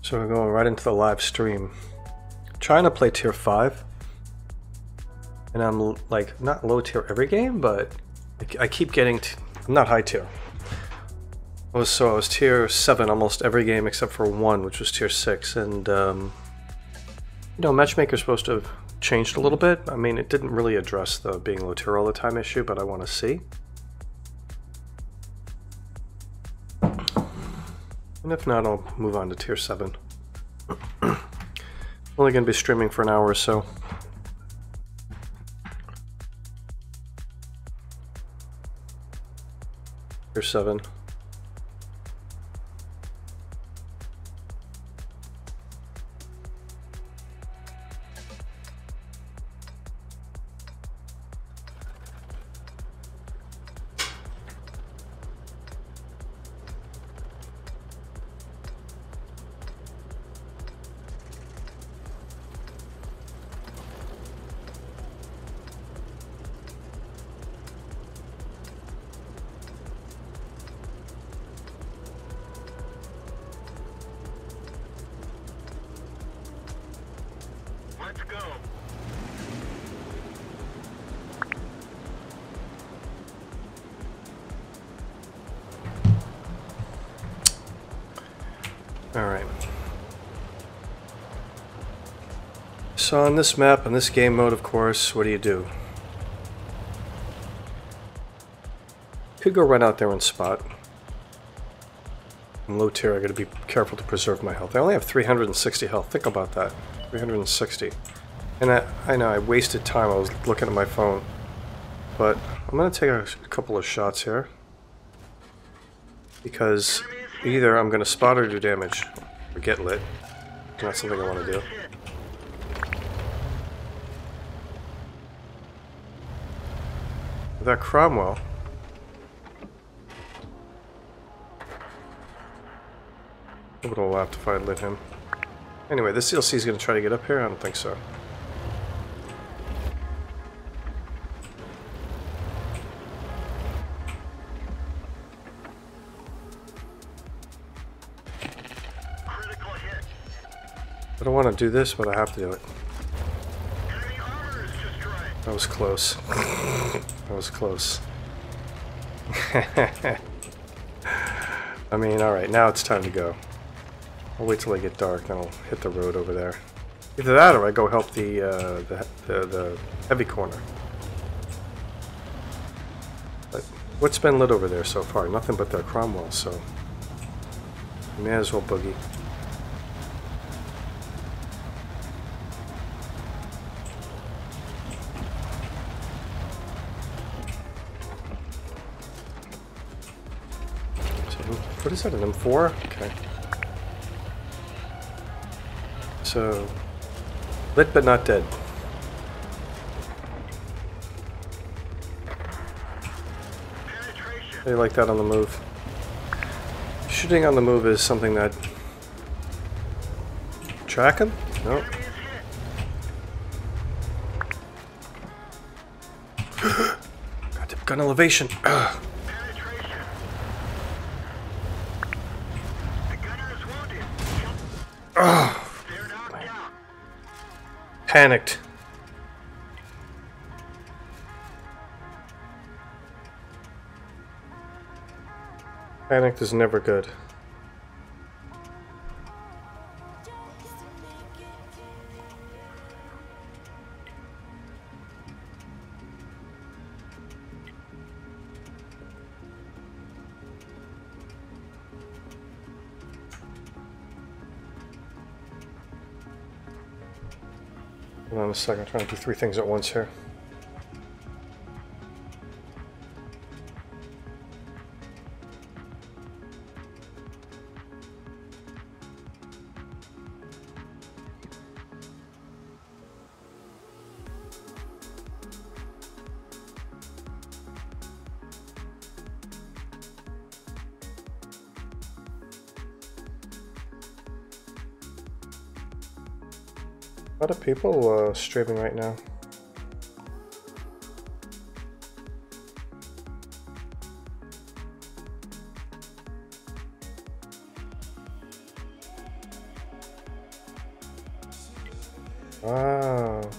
So we're going right into the live stream. Trying to play tier 5. And I'm like not low tier every game, but I keep getting I'm not high tier. I was tier 7 almost every game except for one, which was tier 6, and you know, Matchmaker's supposed to have changed a little bit. I mean, it didn't really address the being low tier all the time issue, but I want to see. And if not, I'll move on to tier 7. Only going to be streaming for an hour or so. Tier 7. So on this map, on this game mode, of course, what do? Could go right out there and spot. In low tier, I gotta be careful to preserve my health. I only have 360 health. Think about that. 360. And I know I wasted time. I was looking at my phone. But I'm gonna take a couple of shots here. Because either I'm gonna spot or do damage. Or get lit. Not something I want to do. That Cromwell. I would have laughed if I had lit him. Anyway, this CLC is going to try to get up here? I don't think so. I don't want to do this, but I have to do it. That was close. That was close. I mean, alright, now it's time to go. I'll wait till I get dark, then I'll hit the road over there. Either that or I go help the heavy corner. But what's been lit over there so far? Nothing but the Cromwell, so may as well boogie. What is that, an M4? Okay. So, lit but not dead. How do you like that on the move? Shooting on the move is something that... Track him? No. Got gun elevation. Ugh. Panicked. Panicked is never good. Hold on a second, I'm trying to do 3 things at once here. A lot of people streaming right now. Wow.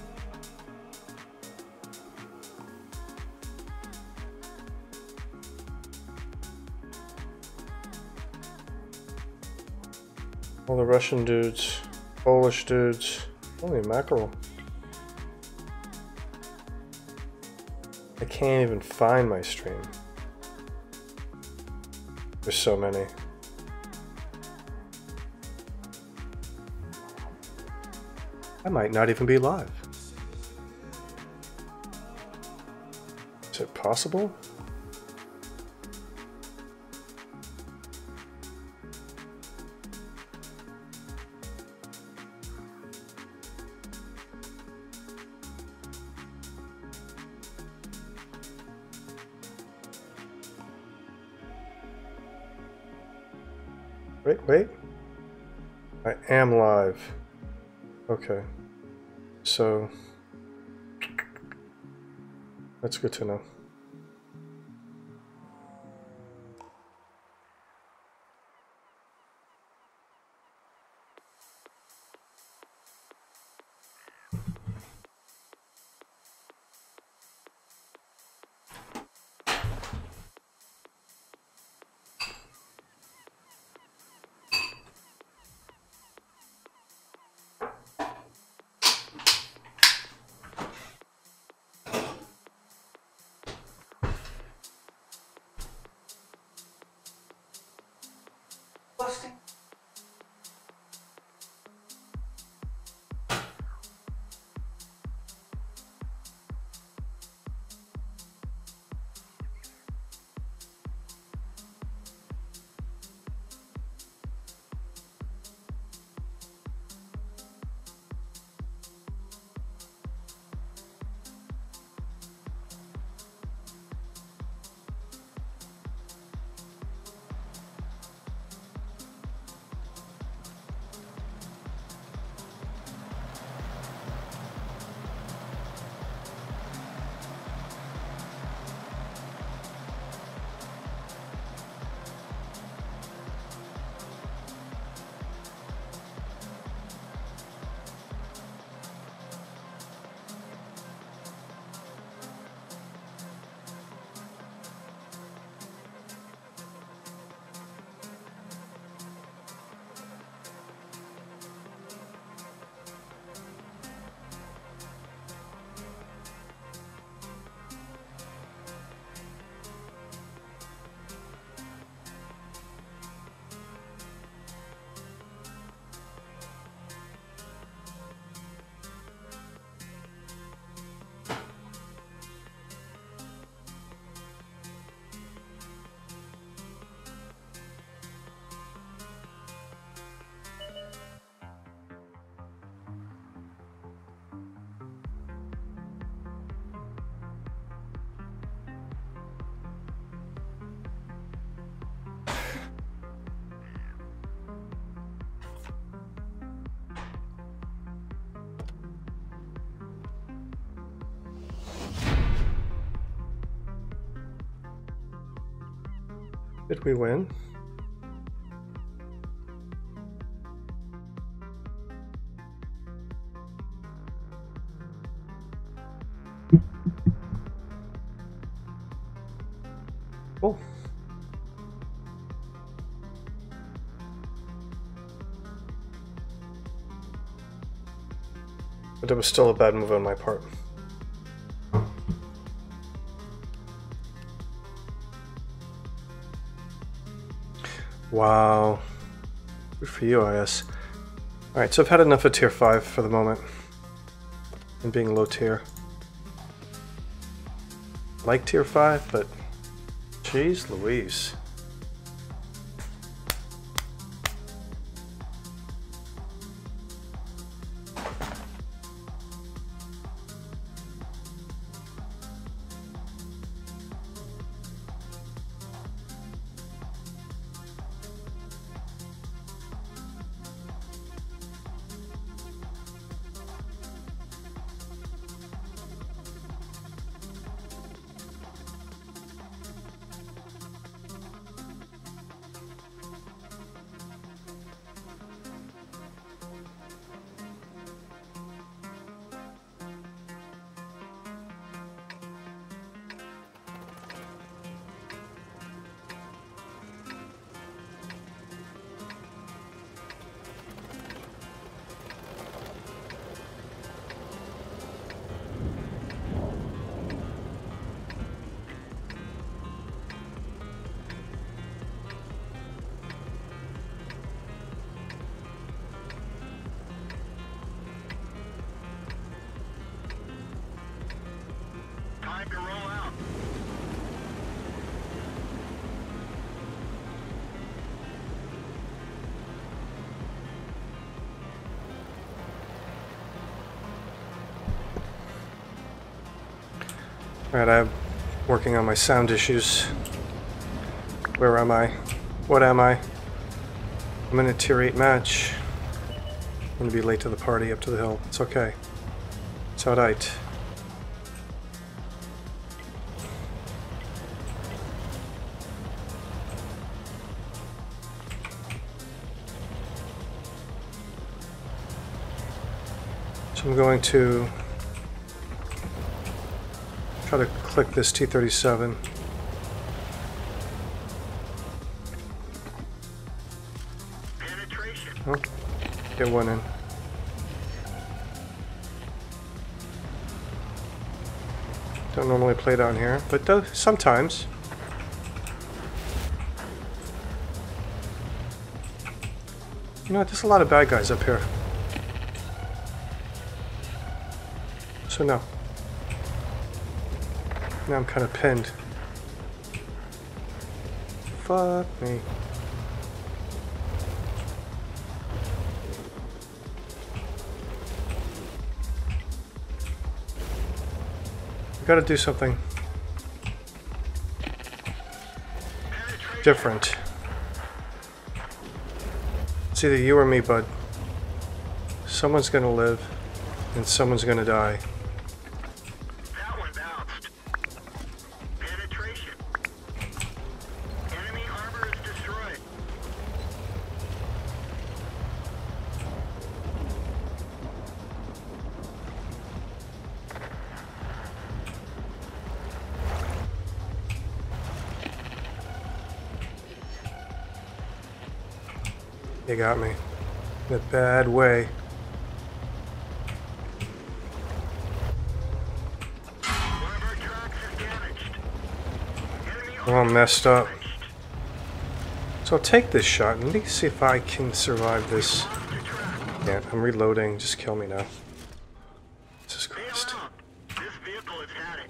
All the Russian dudes, Polish dudes, holy mackerel. I can't even find my stream. There's so many. I might not even be live. Is it possible? Wait. I am live. Okay. So, that's good to know. Did we win? Cool. But it was still a bad move on my part. Wow. Good for you, IS. Alright, so I've had enough of tier 5 for the moment. And being low tier. Like tier 5, but jeez Louise. Alright, I'm working on my sound issues. Where am I? What am I? I'm in a tier 8 match. I'm gonna be late to the party up to the hill. It's okay. It's alright. So I'm going to try to click this T-37. Oh, get one in. Don't normally play down here, but sometimes. You know what, there's a lot of bad guys up here. So no. Now I'm kind of pinned. Fuck me. Gotta do something different. It's either you or me, bud. Someone's gonna live, and someone's gonna die. That one bounced. Penetration. Enemy armor is destroyed. They got me in a bad way. One of our tracks is damaged. Enemy Oh, I'm messed up. So I'll take this shot. Let me see if I can survive this. monster track. Yeah, I'm reloading. Just kill me now. Jesus Bail Christ. out. This vehicle has had it.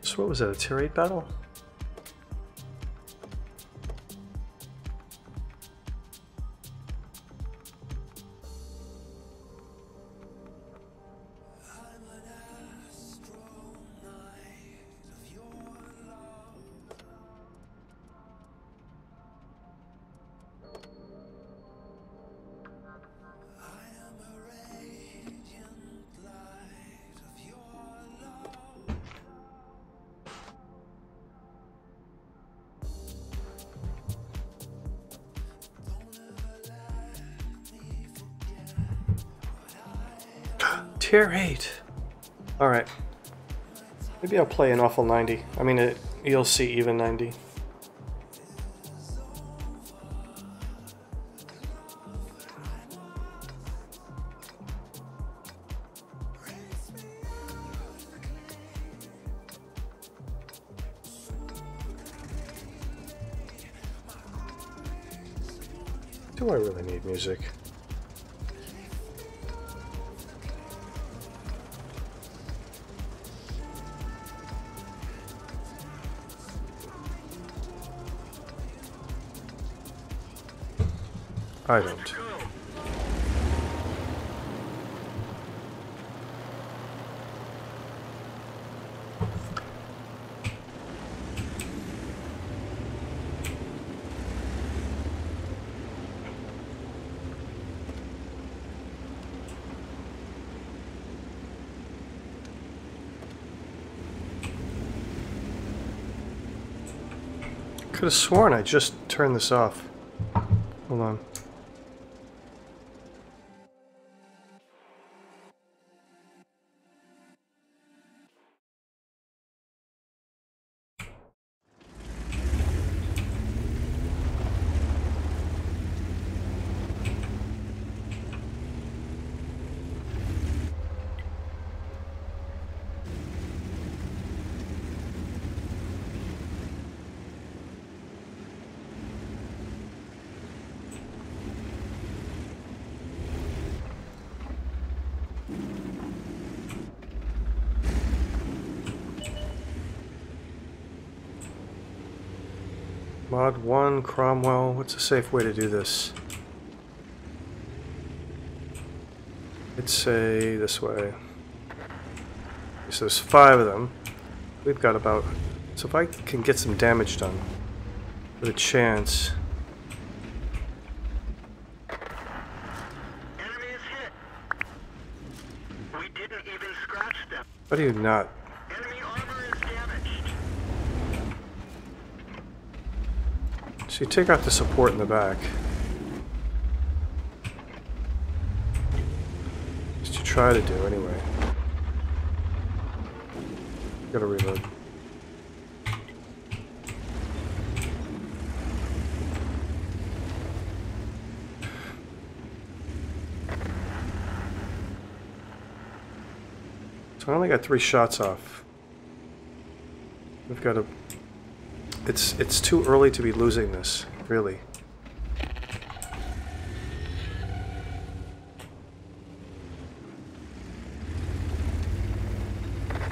So what was that, a tier 8 battle? Tier 8. Alright. Maybe I'll play an awful 90. I mean, you'll see even 90. Do I really need music? I don't. Could have sworn I just turned this off. Hold on. Squad 1, Cromwell. What's a safe way to do this? Let's say this way. So there's 5 of them. We've got about... So if I can get some damage done with a chance... Enemy is hit. We didn't even scratch them. How do you not? Enemy armor is damaged. So you take out the support in the back. Just to try to do anyway. Gotta reload. So I only got 3 shots off. We've got to... It's too early to be losing this, really.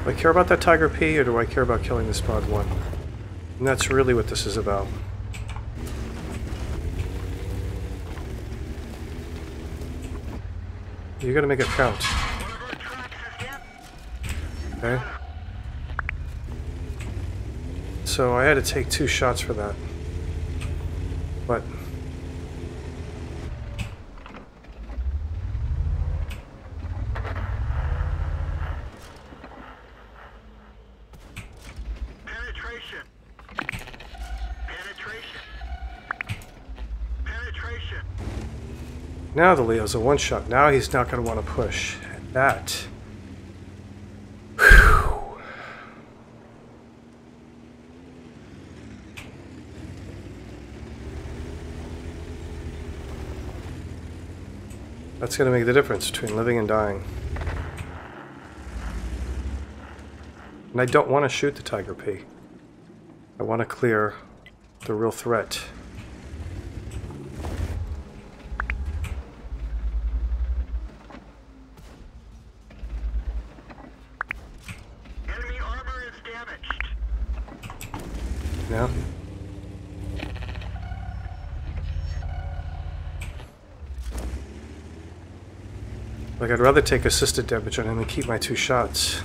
Do I care about that Tiger P, or do I care about killing the Squad 1? And that's really what this is about. You gotta make it count. Okay. So I had to take 2 shots for that. But... Penetration. Penetration. Penetration. Now the Leo's a 1-shot. Now he's not going to want to push. And that... Whew. That's going to make the difference between living and dying. And I don't want to shoot the Tiger P. I want to clear the real threat. Enemy armor is damaged. Yeah. Like, I'd rather take assisted damage on him and keep my 2 shots.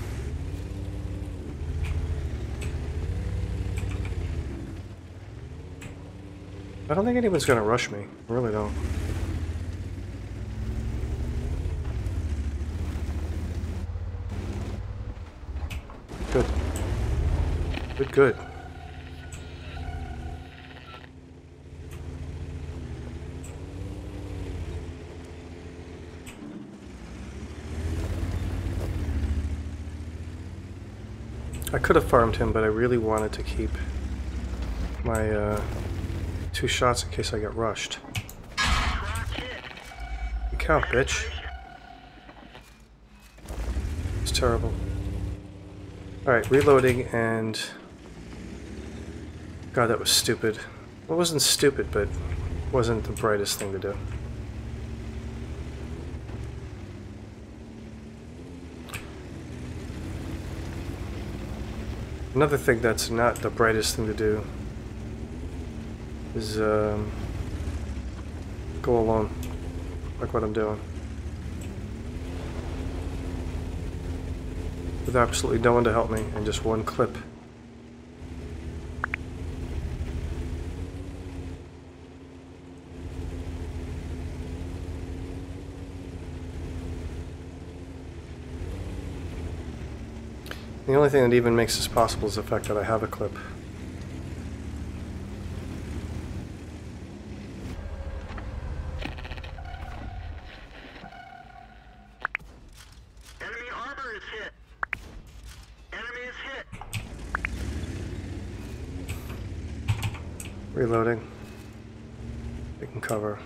I don't think anyone's gonna rush me. I really don't. Good. Good, good. I could have farmed him, but I really wanted to keep my 2 shots in case I get rushed. You count, bitch. It's terrible. Alright, reloading and... God, that was stupid. Well, it wasn't stupid, but wasn't the brightest thing to do. Another thing that's not the brightest thing to do is go alone, like what I'm doing. With absolutely no one to help me, and just 1 clip. The only thing that even makes this possible is the fact that I have a clip. Enemy armor is hit. Enemy is hit. Reloading. Taking cover.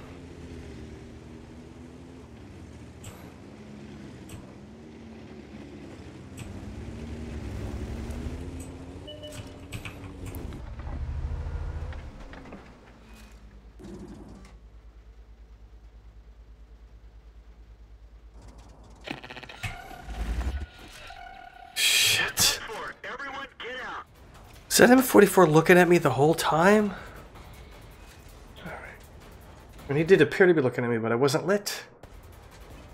Everyone get out. Is that M44 looking at me the whole time? And he did appear to be looking at me, but I wasn't lit.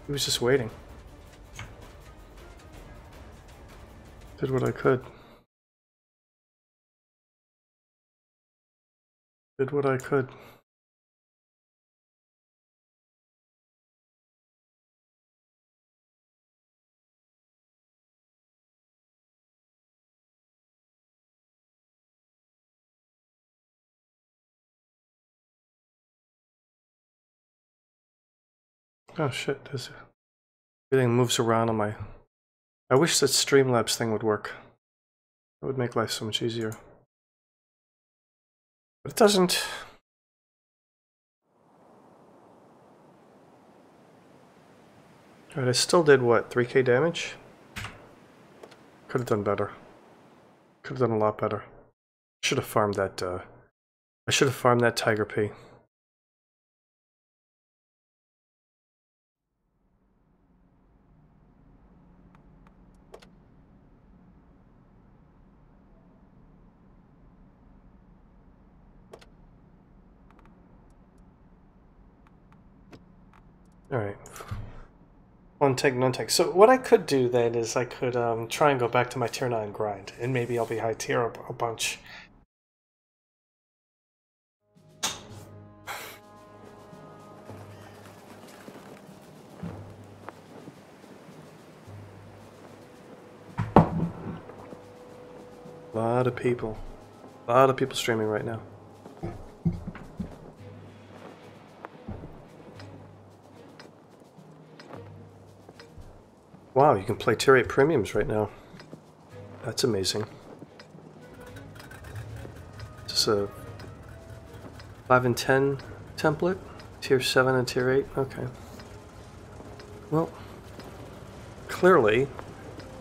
He was just waiting. Did what I could. Did what I could. Oh shit, everything moves around on my... I wish that Streamlabs thing would work. It would make life so much easier. But it doesn't. Alright, I still did what, 3k damage? Could have done better. Could have done a lot better. Should have farmed that, I should have farmed that Tiger P. Alright. One take, none take. So what I could do then is I could try and go back to my tier 9 grind, and maybe I'll be high tier a bunch. A lot of people. A lot of people streaming right now. Wow, you can play tier 8 premiums right now. That's amazing. Is this a 5 and 10 template? Tier 7 and tier 8? Okay. Well, clearly,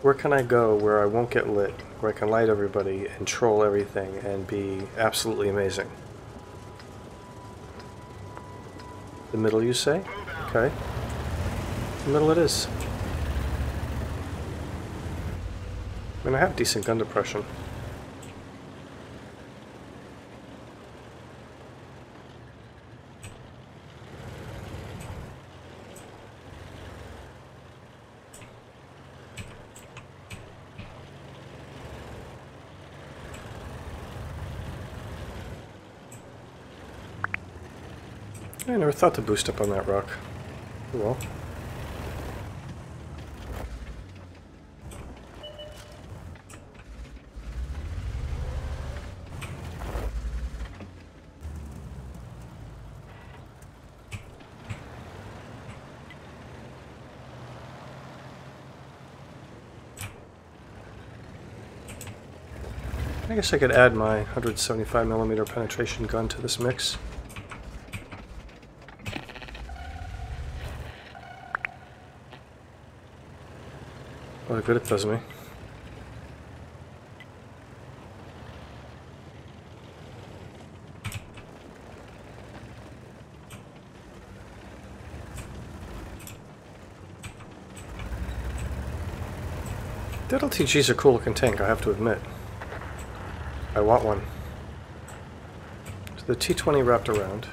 where can I go where I won't get lit? Where I can light everybody and troll everything and be absolutely amazing? The middle, you say? Okay. The middle it is. I mean, I have decent gun depression. I never thought to boost up on that rock. Oh well. I guess I could add my 175mm penetration gun to this mix. What good it does me. That LTG's a cool looking tank, I have to admit. I want one. So the T-20 wrapped around.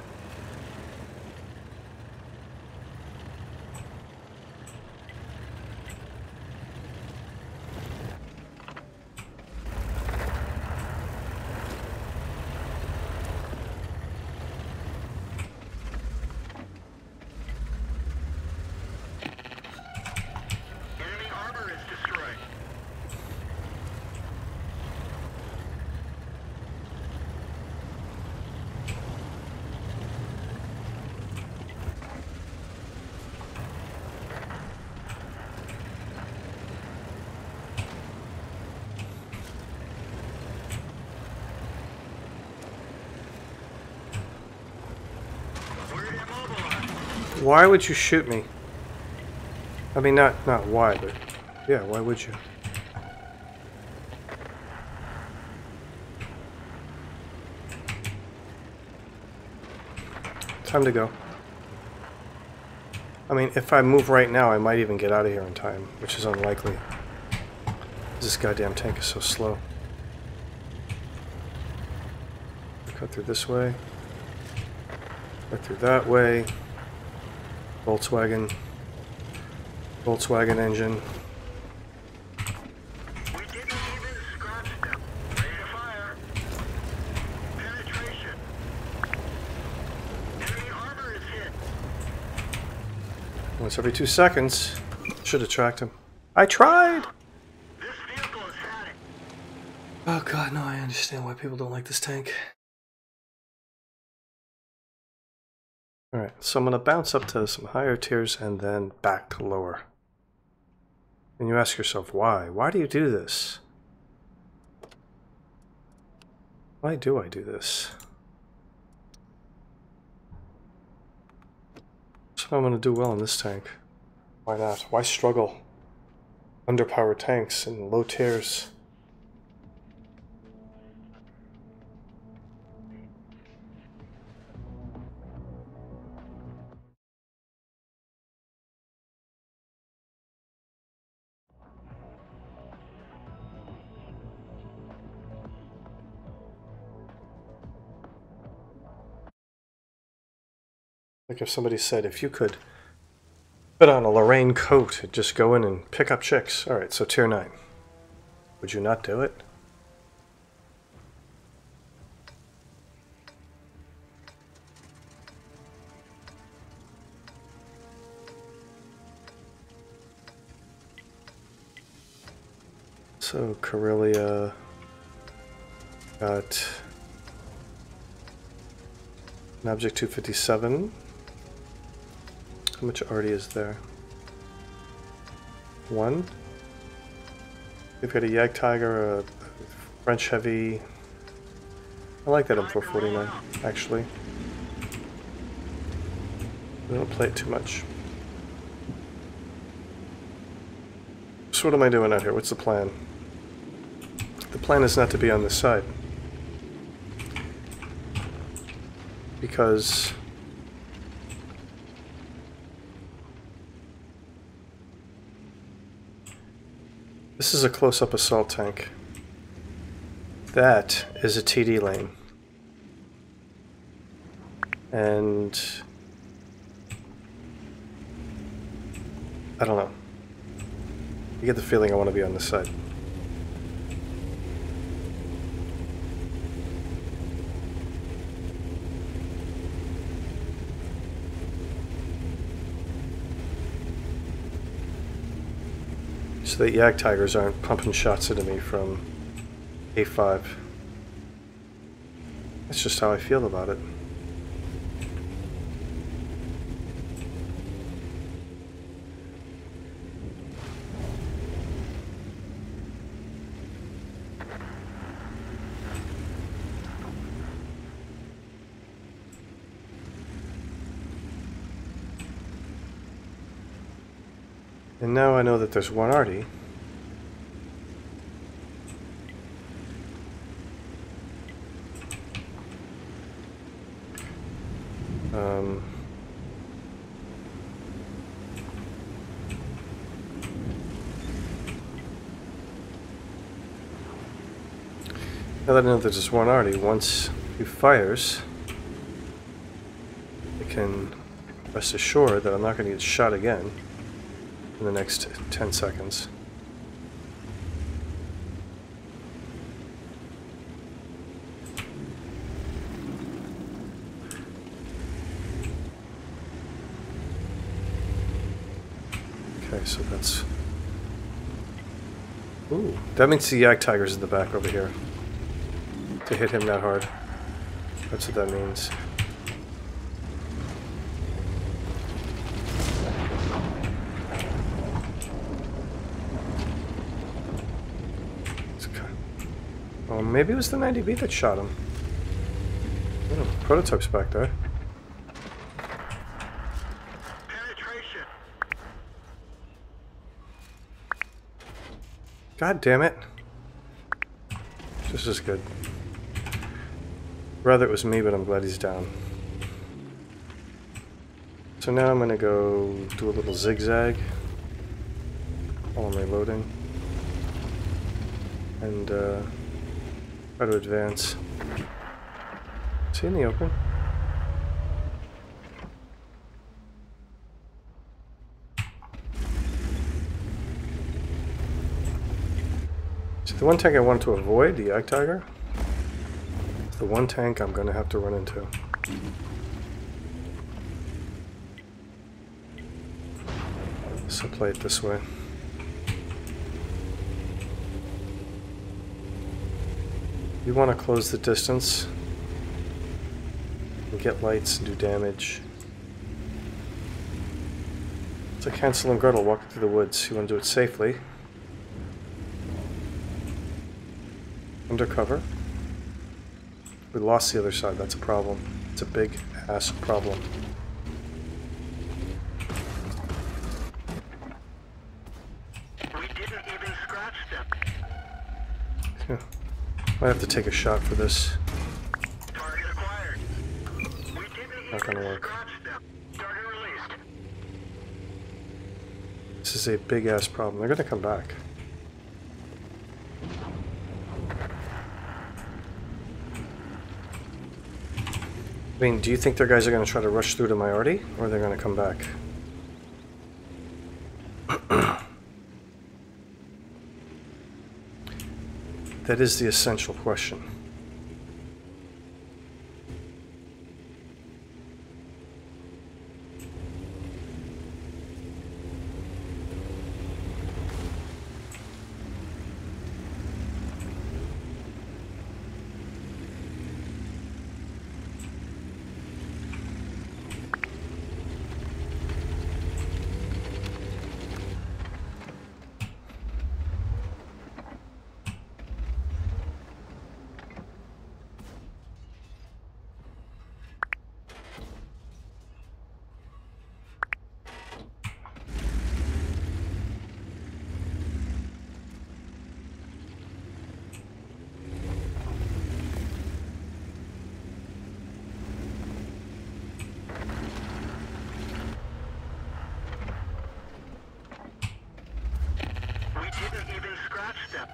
Enemy armor is destroyed. We're immobilized. Why would you shoot me? I mean, not why, but yeah, why would you? Time to go. I mean, if I move right now, I might even get out of here in time, which is unlikely. This goddamn tank is so slow. Cut through this way. Right through that way. Volkswagen engine. We didn't even scratch them. Ready to fire. Penetration. Enemy armor is hit. Once every 2 seconds. Should have tracked him. I tried! This vehicle has had it. Oh god, no, I understand why people don't like this tank. Alright, so I'm going to bounce up to some higher tiers and then back to lower. And you ask yourself, why? Why do you do this? Why do I do this? So I'm going to do well in this tank. Why not? Why struggle? Underpowered tanks and low tiers. Like if somebody said, if you could put on a Lorraine coat and just go in and pick up chicks. Alright, so tier 9. Would you not do it? So Corellia got an Object 257. How much already is there? 1. We've got a Jagdtiger, a French Heavy. I like that M449, actually. I don't play it too much. So what am I doing out here? What's the plan? The plan is not to be on this side. Because this is a close-up assault tank. That is a TD lane. And I don't know. I get the feeling I want to be on this side. So that Jagdtigers aren't pumping shots into me from A5. That's just how I feel about it. And now I know that there's one arty. Now that I know that there's one arty, once he fires, I can rest assured that I'm not going to get shot again in the next 10 seconds. Okay, so that's... Ooh, that means the Jagdtiger's in the back over here. To hit him that hard. That's what that means. Oh, maybe it was the 90B that shot him. Oh, prototype's back there. Penetration. God damn it. This is good. Rather it was me, but I'm glad he's down. So now I'm gonna go do a little zigzag while I'm reloading. And try to advance. Is he in the open? one tank I wanted to avoid, the Ag Tiger. It's the one tank I'm going to have to run into. So play it this way. You want to close the distance and get lights and do damage. It's like Hansel and Gretel walking through the woods. You want to do it safely. Undercover. We lost the other side. That's a problem. It's a big ass problem. We didn't even scratch them. Yeah. Might have to take a shot for this. Target acquired. We didn't Not gonna work. scratch them. Target released. This is a big ass problem. They're gonna come back. I mean, do you think their guys are going to try to rush through to my arty, or are they going to come back? That is the essential question.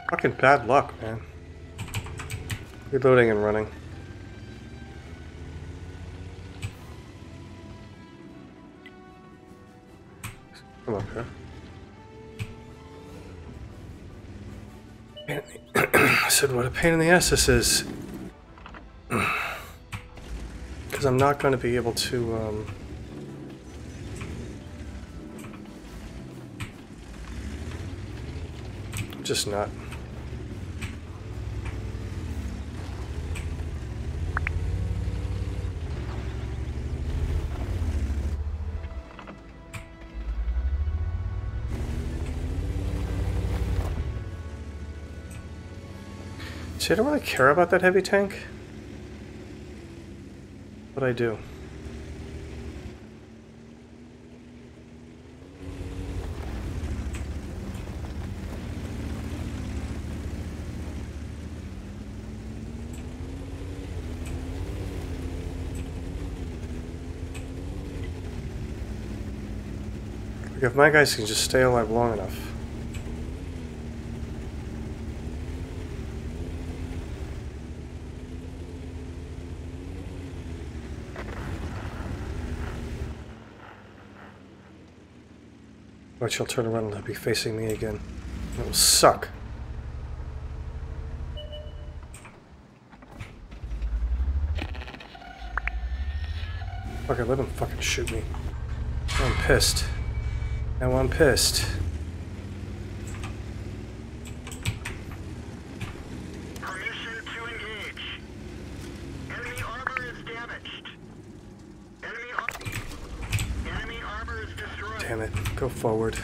Fucking bad luck, man. Reloading and running. Come up here. I said, what a pain in the ass this is. Because I'm not going to be able to, just not. See, I don't really care about that heavy tank, but I do. Like, if my guys can just stay alive long enough. Watch, he'll turn around and he'll be facing me again. That will suck. Fucker, let him fucking shoot me. Now I'm pissed. Now I'm pissed. Permission to engage. Enemy armor is damaged. Enemy armor is destroyed. Damn it. Go forward.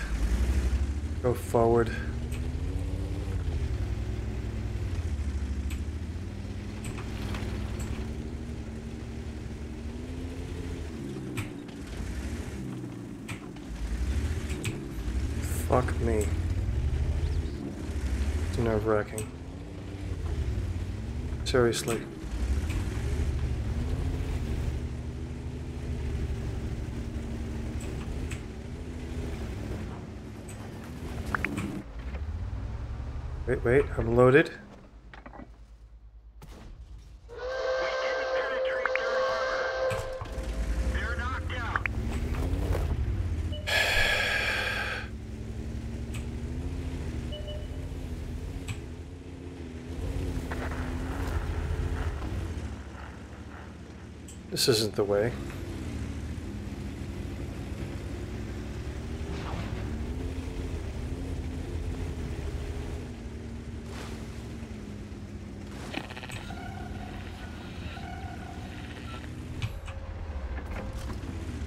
Go forward. Fuck me. It's nerve-wracking. Seriously. Wait, I'm loaded. They're knocked out. This isn't the way.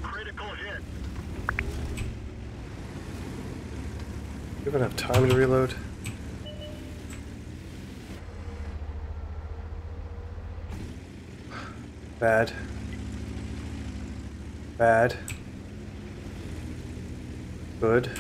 Critical hit. You even have time to reload? Bad. Bad. Good.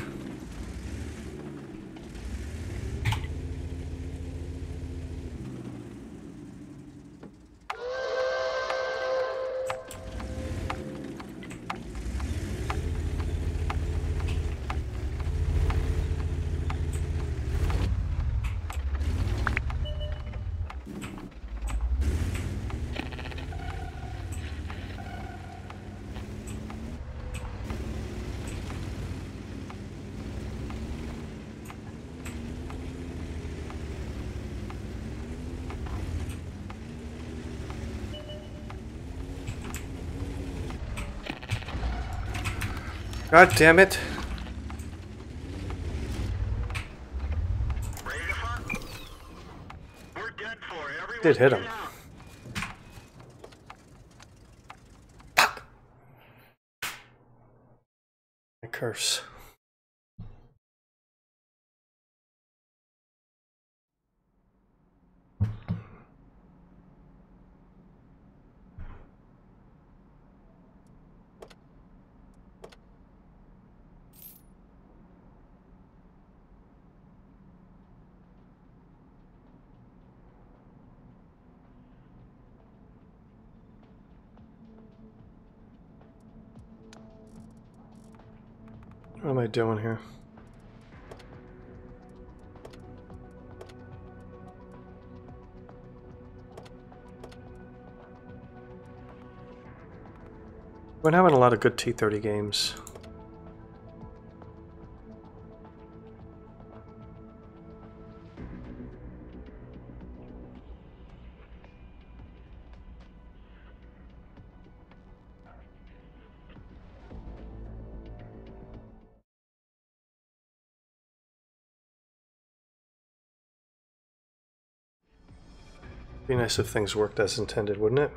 God damn it. Ready to fuck? We're dead for it. Everyone Did hit get him. out. I curse. What am I doing here? We're having a lot of good T30 games. Be nice if things worked as intended, wouldn't it?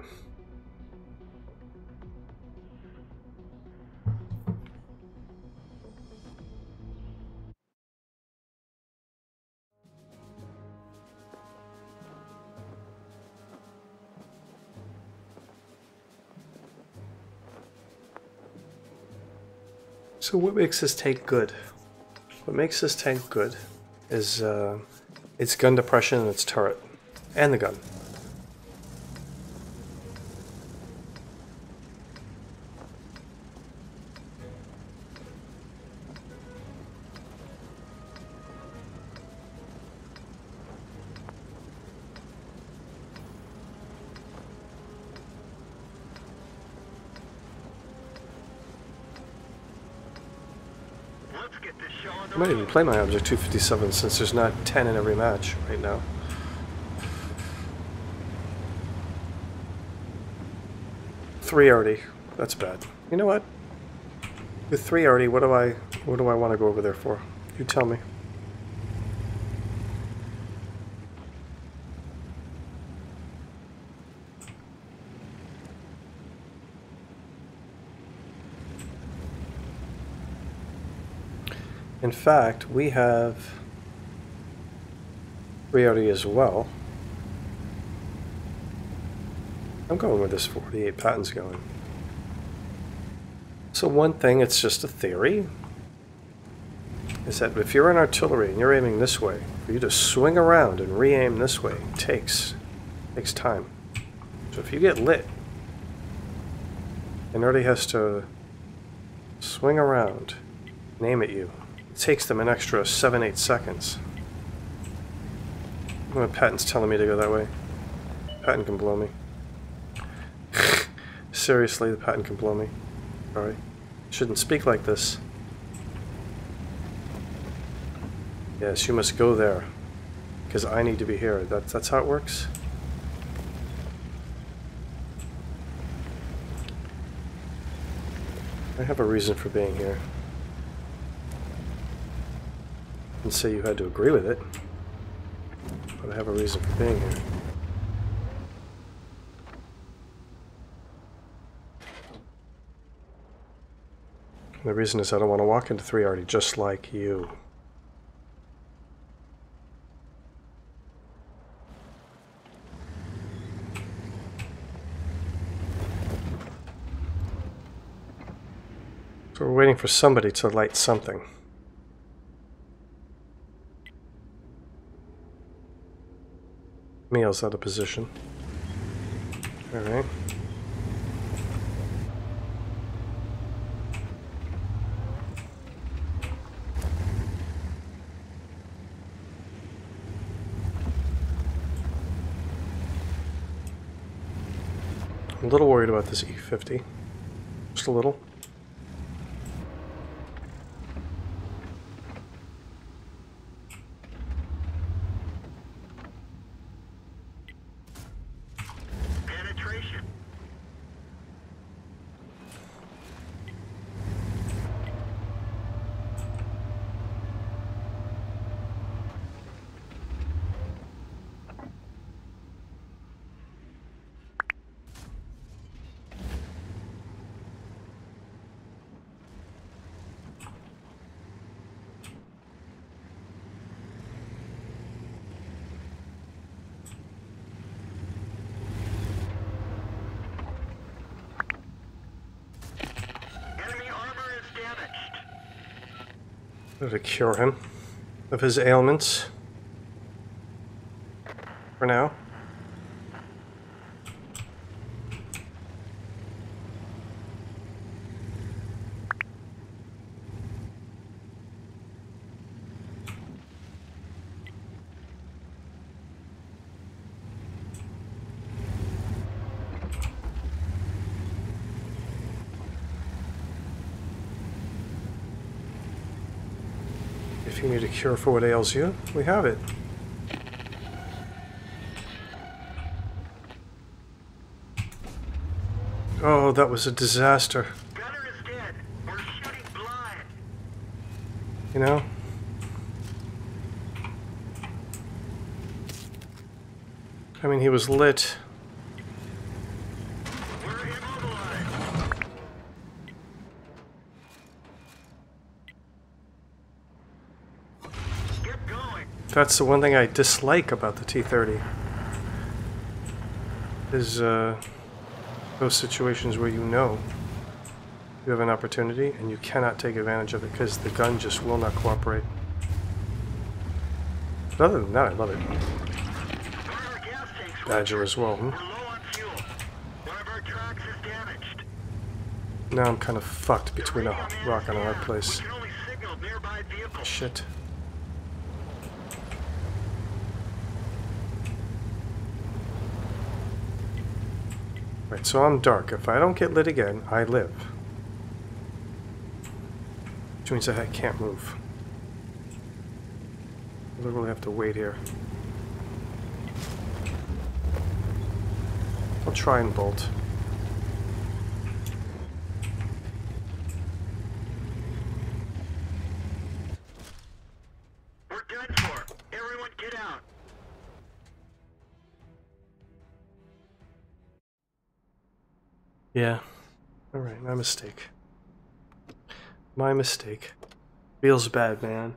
So what makes this tank good? What makes this tank good is its gun depression and its turret. And the gun. Let's get this show on the I might even road. play my Object 257 since there's not 10 in every match right now. Three already. That's bad. You know what? With 3 already, what do I want to go over there for? You tell me. In fact, we have 3 already as well. I'm going with this 48 patents going. So one thing, it's just a theory, is that if you're in artillery and you're aiming this way, for you to swing around and re-aim this way takes time. So if you get lit, and already has to swing around and aim at you, it takes them an extra 7-8 seconds. My patent's telling me to go that way. Patent can blow me. Seriously, the patent can blow me. Sorry. Shouldn't speak like this. Yes, you must go there. Because I need to be here. That's how it works? I have a reason for being here. Didn't say you had to agree with it, but I have a reason for being here. And the reason is I don't want to walk into 3 already just like you. So we're waiting for somebody to light something. Meal's out of position. Alright. I'm a little worried about this E50. Just a little. Penetration. Enemy armor is damaged. To cure him of his ailments. For now. If you need a cure for what ails you, we have it. Oh, that was a disaster. Gunner is dead. We're shooting blind. You know? I mean, he was lit. We're immobilized. Get going. That's the one thing I dislike about the T-30. Is, those situations where you know you have an opportunity and you cannot take advantage of it because the gun just will not cooperate. But other than that, I love it. One of our gas tanks Badger as well. We're low on fuel. One of our tracks is damaged. Now I'm kind of fucked between a Command rock and a hard down. place. We can only signal nearby vehicles. Shit. Right, so I'm dark. If I don't get lit again, I live. Which means I can't move. I literally have to wait here. I'll try and bolt. We're done for. Everyone get out. Yeah. Alright, my mistake. My mistake. Feels bad, man.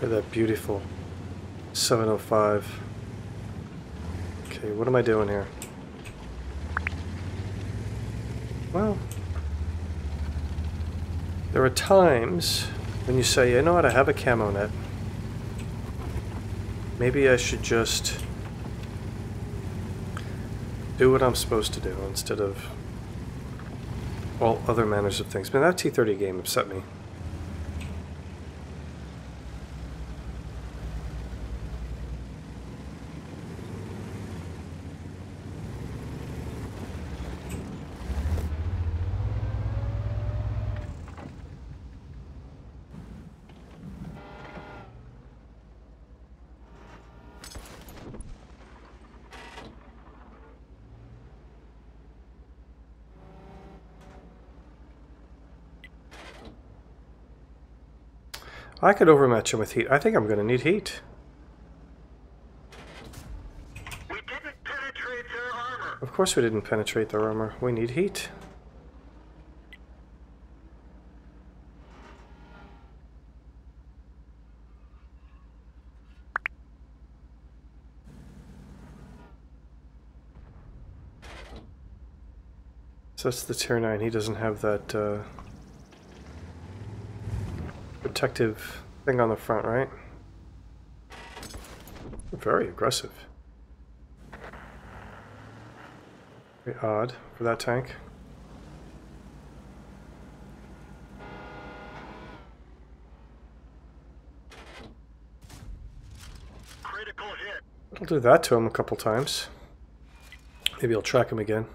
Look at that beautiful 705. Okay, what am I doing here? Well, there are times when you say, you know what, I have a camo net. Maybe I should just do what I'm supposed to do instead of all other manners of things. Man, that T-30 game upset me. I could overmatch him with heat. I think I'm going to need heat. We didn't penetrate their armor. Of course we didn't penetrate their armor. We need heat. So that's the Tier 9. He doesn't have that protective thing on the front, right? Very aggressive. Very odd for that tank. Critical hit. I'll do that to him a couple times. Maybe I'll track him again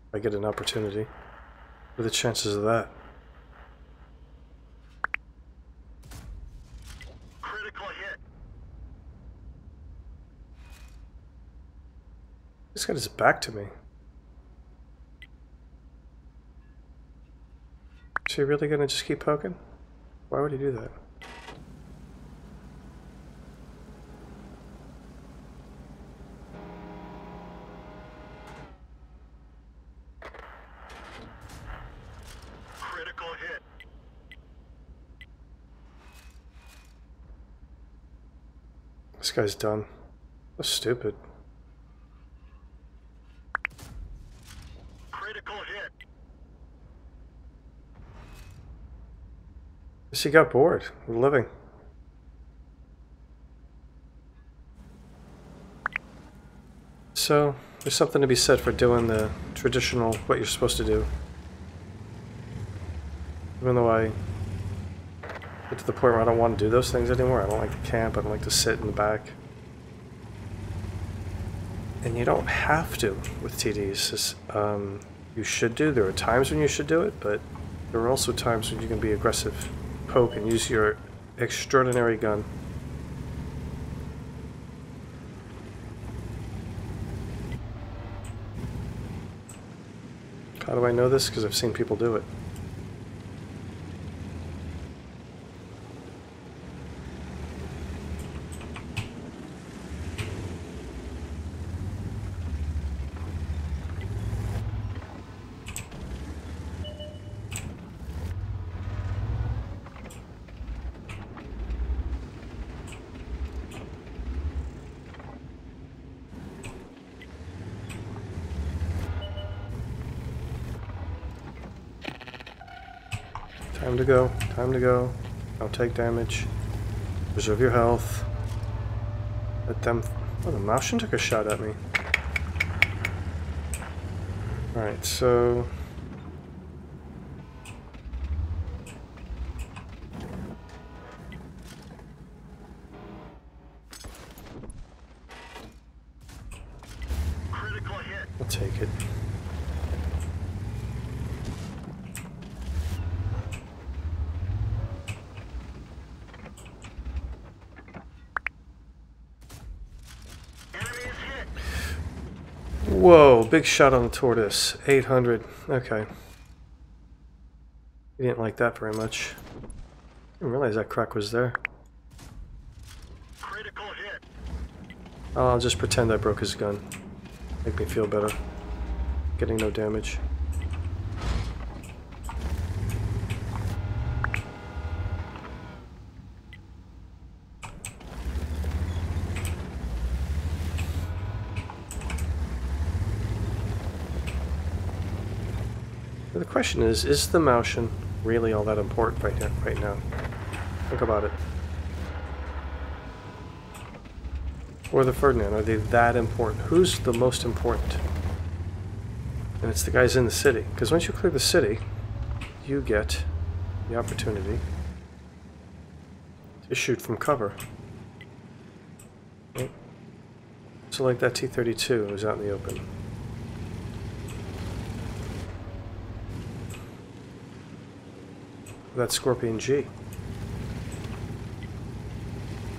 if I get an opportunity. What are the chances of that? Critical hit. He's got his back to me. Is he really gonna just keep poking? Why would he do that? Critical hit. This guy's done. That's stupid. Critical hit. Guess he got bored with living. So, there's something to be said for doing the traditional, what you're supposed to do. Even though I get to the point where I don't want to do those things anymore. I don't like to camp, I don't like to sit in the back. And you don't have to with TDs. You should do. There are times when you should do it, but there are also times when you can be aggressive, poke, and use your extraordinary gun. How do I know this? Because I've seen people do it. Time to go. Time to go. Don't take damage. Preserve your health. Let them... Oh, the Martian took a shot at me. Alright, so... Critical hit. I'll take it. Enemy is hit. Whoa, big shot on the tortoise. 800. Okay. He didn't like that very much. I didn't realize that crack was there. Critical hit. I'll just pretend I broke his gun. Make me feel better. Getting no damage. The question is the Maotian really all that important right now? Think about it. Or the Ferdinand, are they that important? Who's the most important? And it's the guys in the city. Because once you clear the city, you get the opportunity to shoot from cover. Right? So like that T-32 was out in the open. That Scorpion G.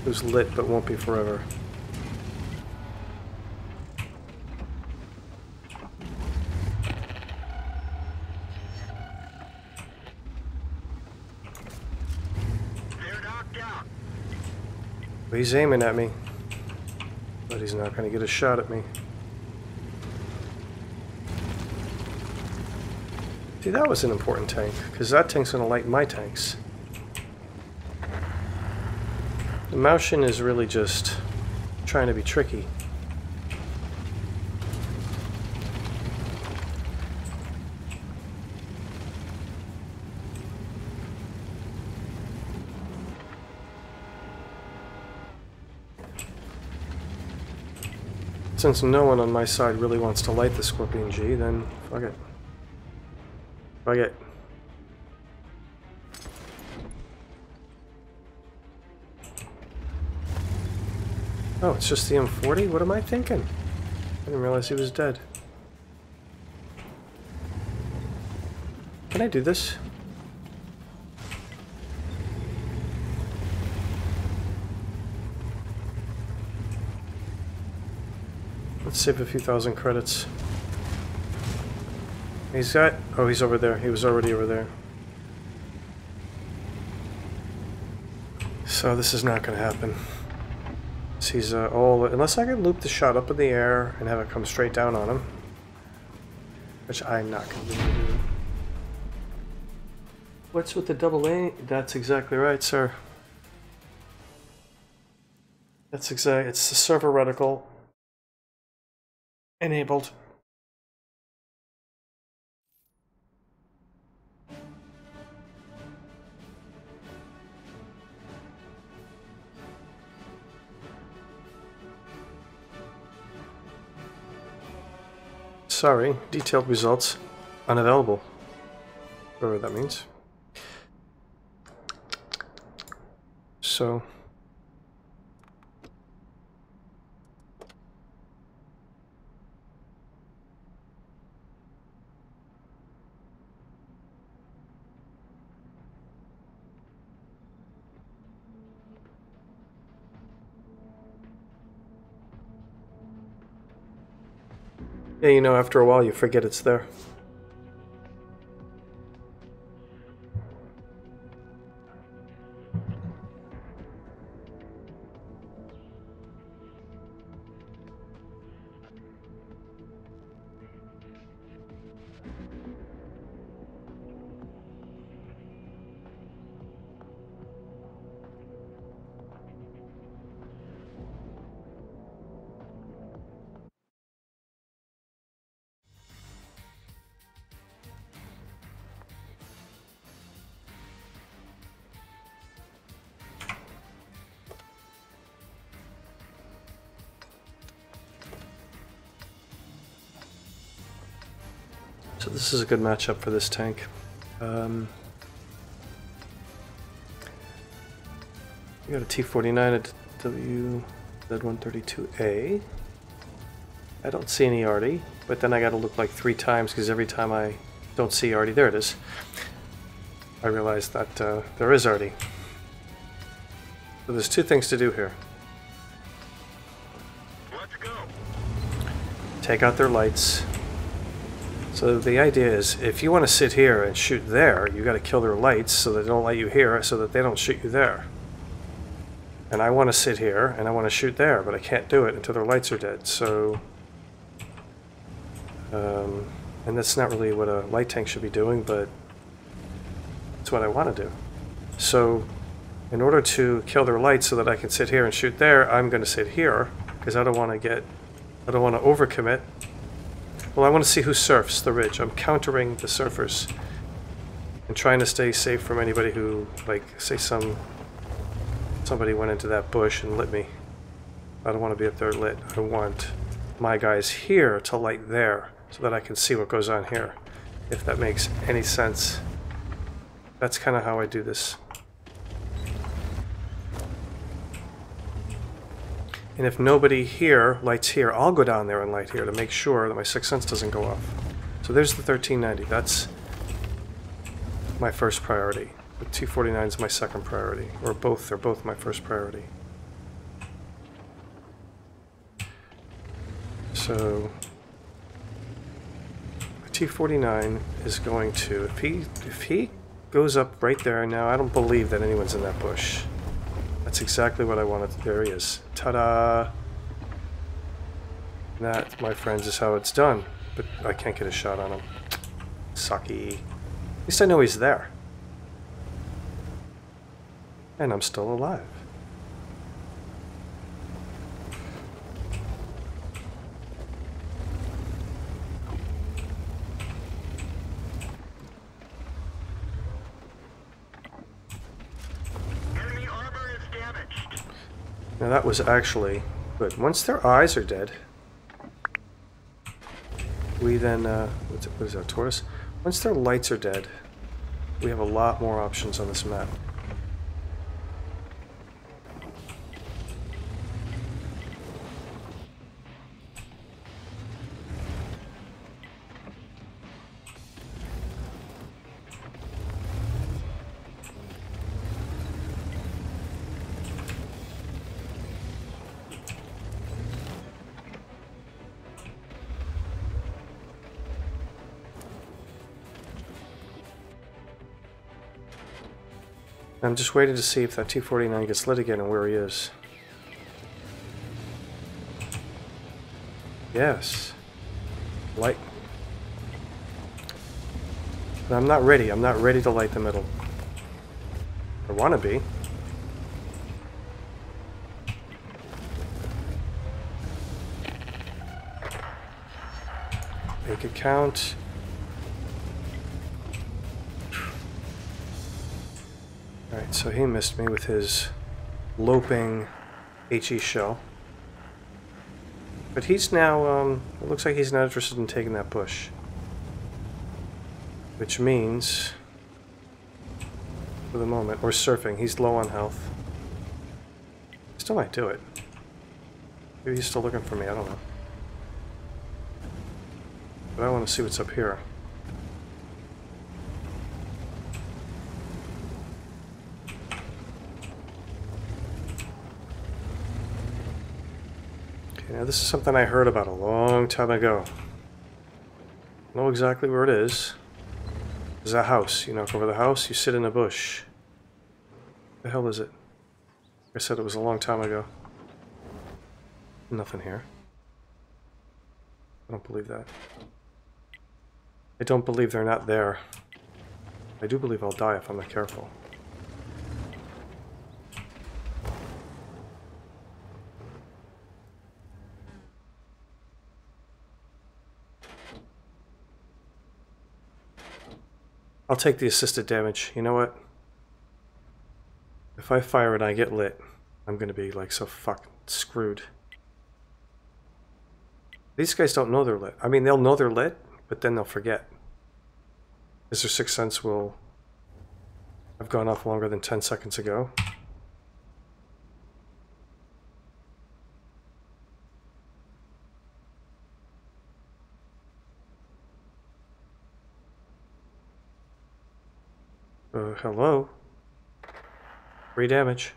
Who's lit but won't be forever. They're knocked out. He's aiming at me, but he's not going to get a shot at me. See, that was an important tank, because that tank's going to light my tanks. The Maotian is really just trying to be tricky. Since no one on my side really wants to light the Scorpion G, then fuck it. Fuck it. Oh, it's just the M40? What am I thinking? I didn't realize he was dead. Can I do this? Let's save a few thousand credits. He's got... Oh, he's over there. He was already over there. So this is not going to happen. He's all... Unless I can loop the shot up in the air and have it come straight down on him. Which I'm not going to be able to do. What's with the double A? That's exactly right, sir. That's exact. It's the server reticle enabled. Sorry, detailed results unavailable. Whatever that means. So yeah, you know, after a while you forget it's there. So this is a good matchup for this tank. We got a T-49, a Z-132A. I don't see any arty, but then I gotta look like 3 times because every time I don't see arty, there it is. I realized that there is arty. So there's 2 things to do here. Let's go. Take out their lights. So the idea is, if you want to sit here and shoot there, you got to kill their lights so they don't light you here, so that they don't shoot you there. And I want to sit here and I want to shoot there, but I can't do it until their lights are dead. So, and that's not really what a light tank should be doing, but it's what I want to do. So, in order to kill their lights so that I can sit here and shoot there, I'm going to sit here because I don't want to overcommit. Well, I want to see who surfs the ridge. I'm countering the surfers. And trying to stay safe from anybody who, like, say somebody went into that bush and lit me. I don't want to be up there lit. I want my guys here to light there so that I can see what goes on here. If that makes any sense. That's kind of how I do this. And if nobody here lights here, I'll go down there and light here to make sure that my sixth sense doesn't go off. So there's the 1390. That's my first priority. The 249 is my second priority. Or both. They're both my first priority. So the 249 is going to, if he goes up right there now, I don't believe that anyone's in that bush. That's exactly what I wanted. There he is. Ta-da! That, my friends, is how it's done. But I can't get a shot on him. Sucky. At least I know he's there. And I'm still alive. Enemy armor is damaged. Now that was actually good. Once their eyes are dead, we then, what is that, Taurus? Once their lights are dead, we have a lot more options on this map. I'm just waiting to see if that 249 gets lit again and where he is. Yes. Light. But I'm not ready. I'm not ready to light the middle. I want to be. Make it count. Alright, so he missed me with his loping HE shell. But he's now, it looks like he's not interested in taking that bush. Which means, for the moment, or surfing, he's low on health. Still might do it. Maybe he's still looking for me, I don't know. But I want to see what's up here. Now this is something I heard about a long time ago. I know exactly where it is. There's a house. You knock over the house, you sit in a bush. What the hell is it? I said it was a long time ago. Nothing here. I don't believe that. I don't believe they're not there. I do believe I'll die if I'm not careful. I'll take the assisted damage. You know what? If I fire and I get lit, I'm gonna be like so fucking screwed. These guys don't know they're lit. I mean, they'll know they're lit, but then they'll forget. Because their sixth sense will have gone off longer than 10 seconds ago. Hello? 3 damage.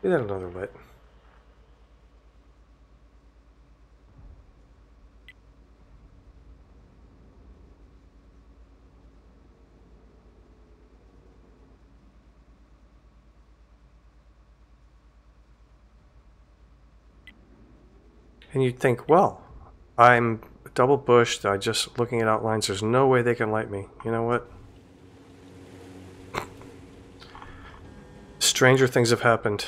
Do that another lit. And you'd think, well, I'm double bushed. I just looking at outlines. There's no way they can light me. You know what? Stranger things have happened.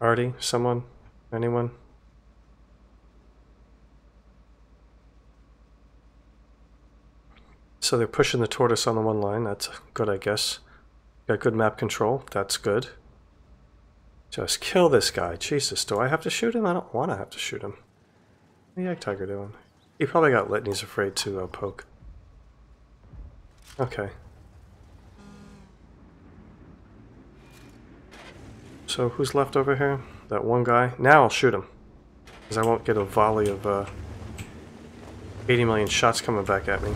Artie? Someone? Anyone? So they're pushing the tortoise on the one line. That's good, I guess. Got good map control. That's good. Just kill this guy. Jesus, do I have to shoot him? I don't want to have to shoot him. What's the Yak Tiger doing? He probably got lit and he's afraid to poke. Okay. So who's left over here? That one guy. Now I'll shoot him. Because I won't get a volley of 80 million shots coming back at me.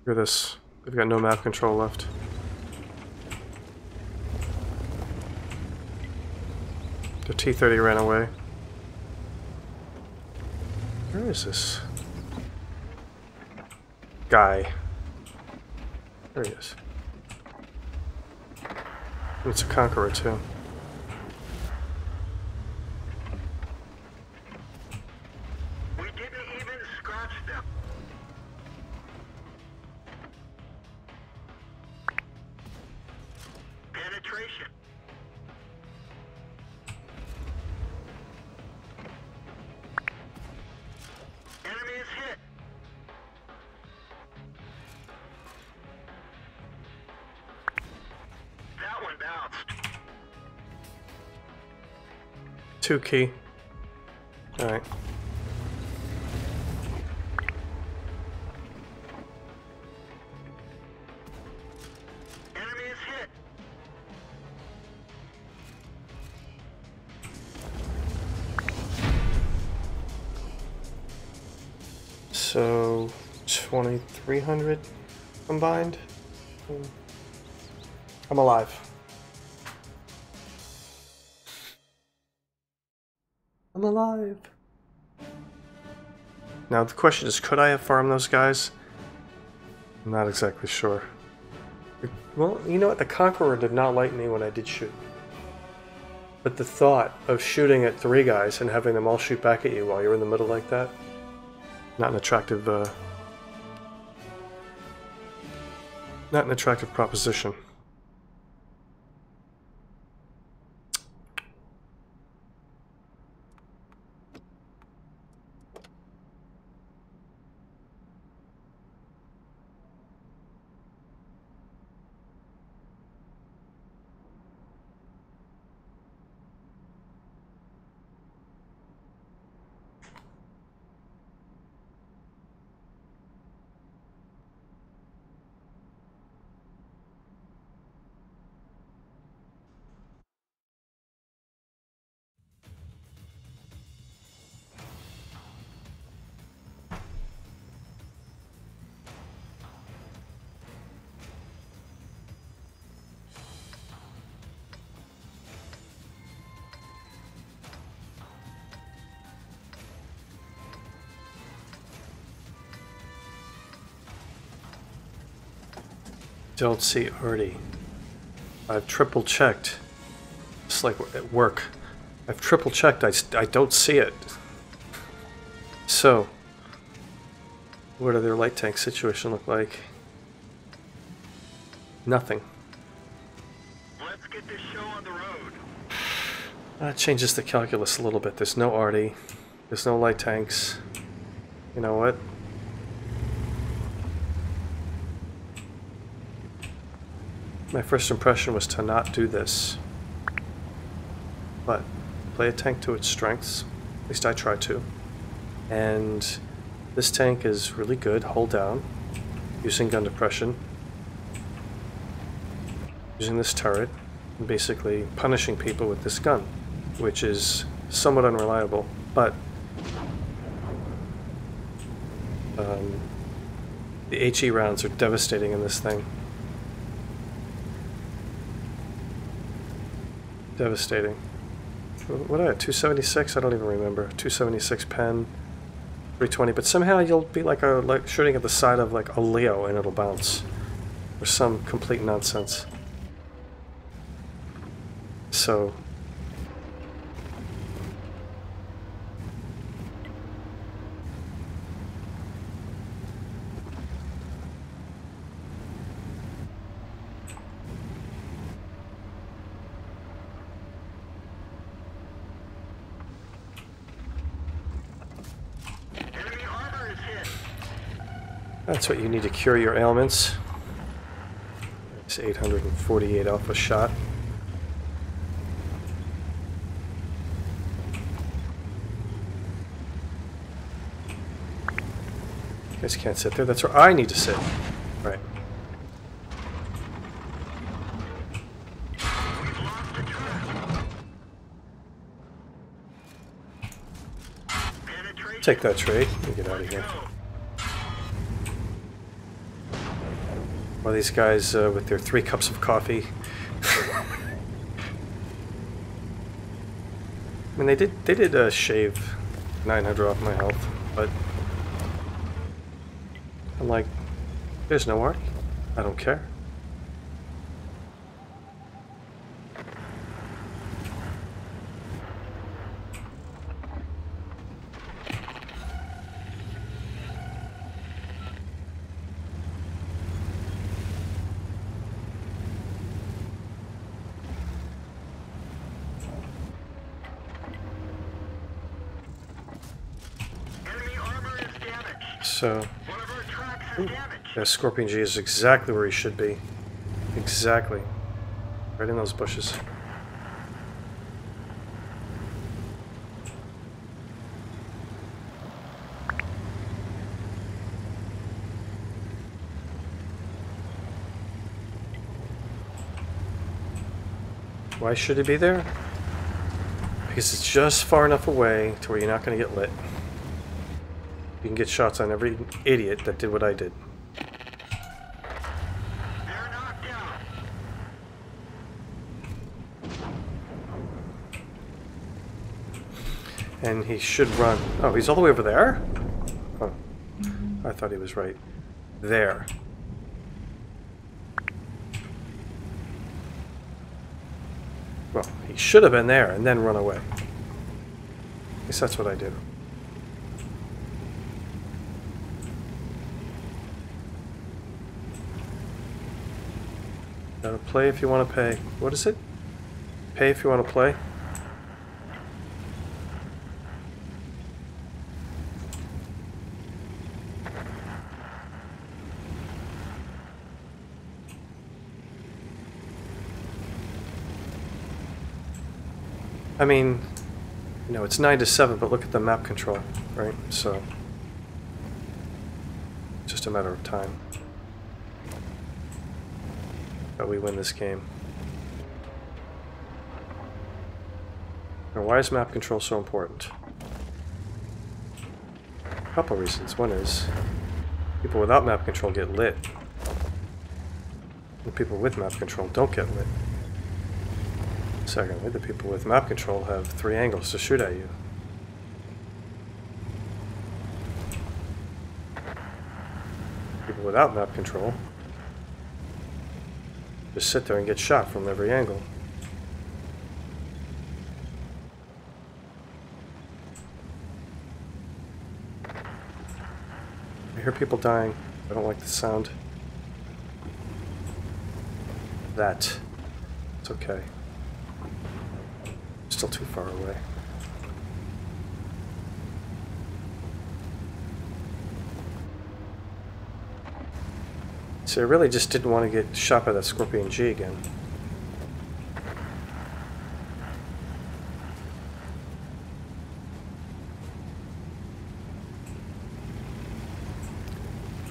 Look at this. We've got no map control left. The T-30 ran away. Where is this guy? There he is. It's a Conqueror too. We didn't even scratch them. Penetration. Enemy is hit. That one bounced. 2 key. Alright. Enemy is hit. So 2,300 combined. I'm alive. I'm alive. Now the question is, could I have farmed those guys? I'm not exactly sure. Well, you know what? The Conqueror did not light me when I did shoot. But the thought of shooting at 3 guys and having them all shoot back at you while you're in the middle like that, not an attractive proposition. Don't see Artie. I've triple checked. It's like at work. I've triple checked. I don't see it. So, what do their light tank situation look like? Nothing. Let's get this show on the road. That changes the calculus a little bit. There's no Artie. There's no light tanks. You know what? My first impression was to not do this. But play a tank to its strengths. At least I try to. And this tank is really good. Hold down. Using gun depression. Using this turret. And basically punishing people with this gun. Which is somewhat unreliable. But the HE rounds are devastating in this thing. Devastating. What did I have? 276? I don't even remember. 276 pen. 320. But somehow you'll be like shooting at the side of like a Leo and it'll bounce. Or some complete nonsense. So... Enemy armor is hit. That's what you need to cure your ailments. It's 848 alpha shot. You guys can't sit there. That's where I need to sit. Right. We've lost the track. Penetration. Take that trade and get out of here. Go. While these guys with their 3 cups of coffee. I mean, they did shave 900 off my health, but I'm like, there's no Artie. I don't care. Enemy armor is damaged. So, One of our tracks is damaged. yeah, Scorpion G is exactly where he should be. Exactly. Right in those bushes. Why should he be there? Because it's just far enough away to where you're not going to get lit. You can get shots on every idiot that did what I did. They're knocked down. And he should run. Oh, he's all the way over there? Oh, I thought he was right there. Well, he should have been there and then run away. At least that's what I do. Gotta play if you want to pay. What is it? Pay if you want to play? I mean, you know, it's 9 to 7, but look at the map control, right? So, it's just a matter of time that we win this game. Now, why is map control so important? A couple reasons. One is, people without map control get lit. And people with map control don't get lit. Secondly, the people with map control have 3 angles to shoot at you. People without map control just sit there and get shot from every angle. I hear people dying. I don't like the sound. That. It's okay. Still too far away. So I really just didn't want to get shot by that Scorpion G again.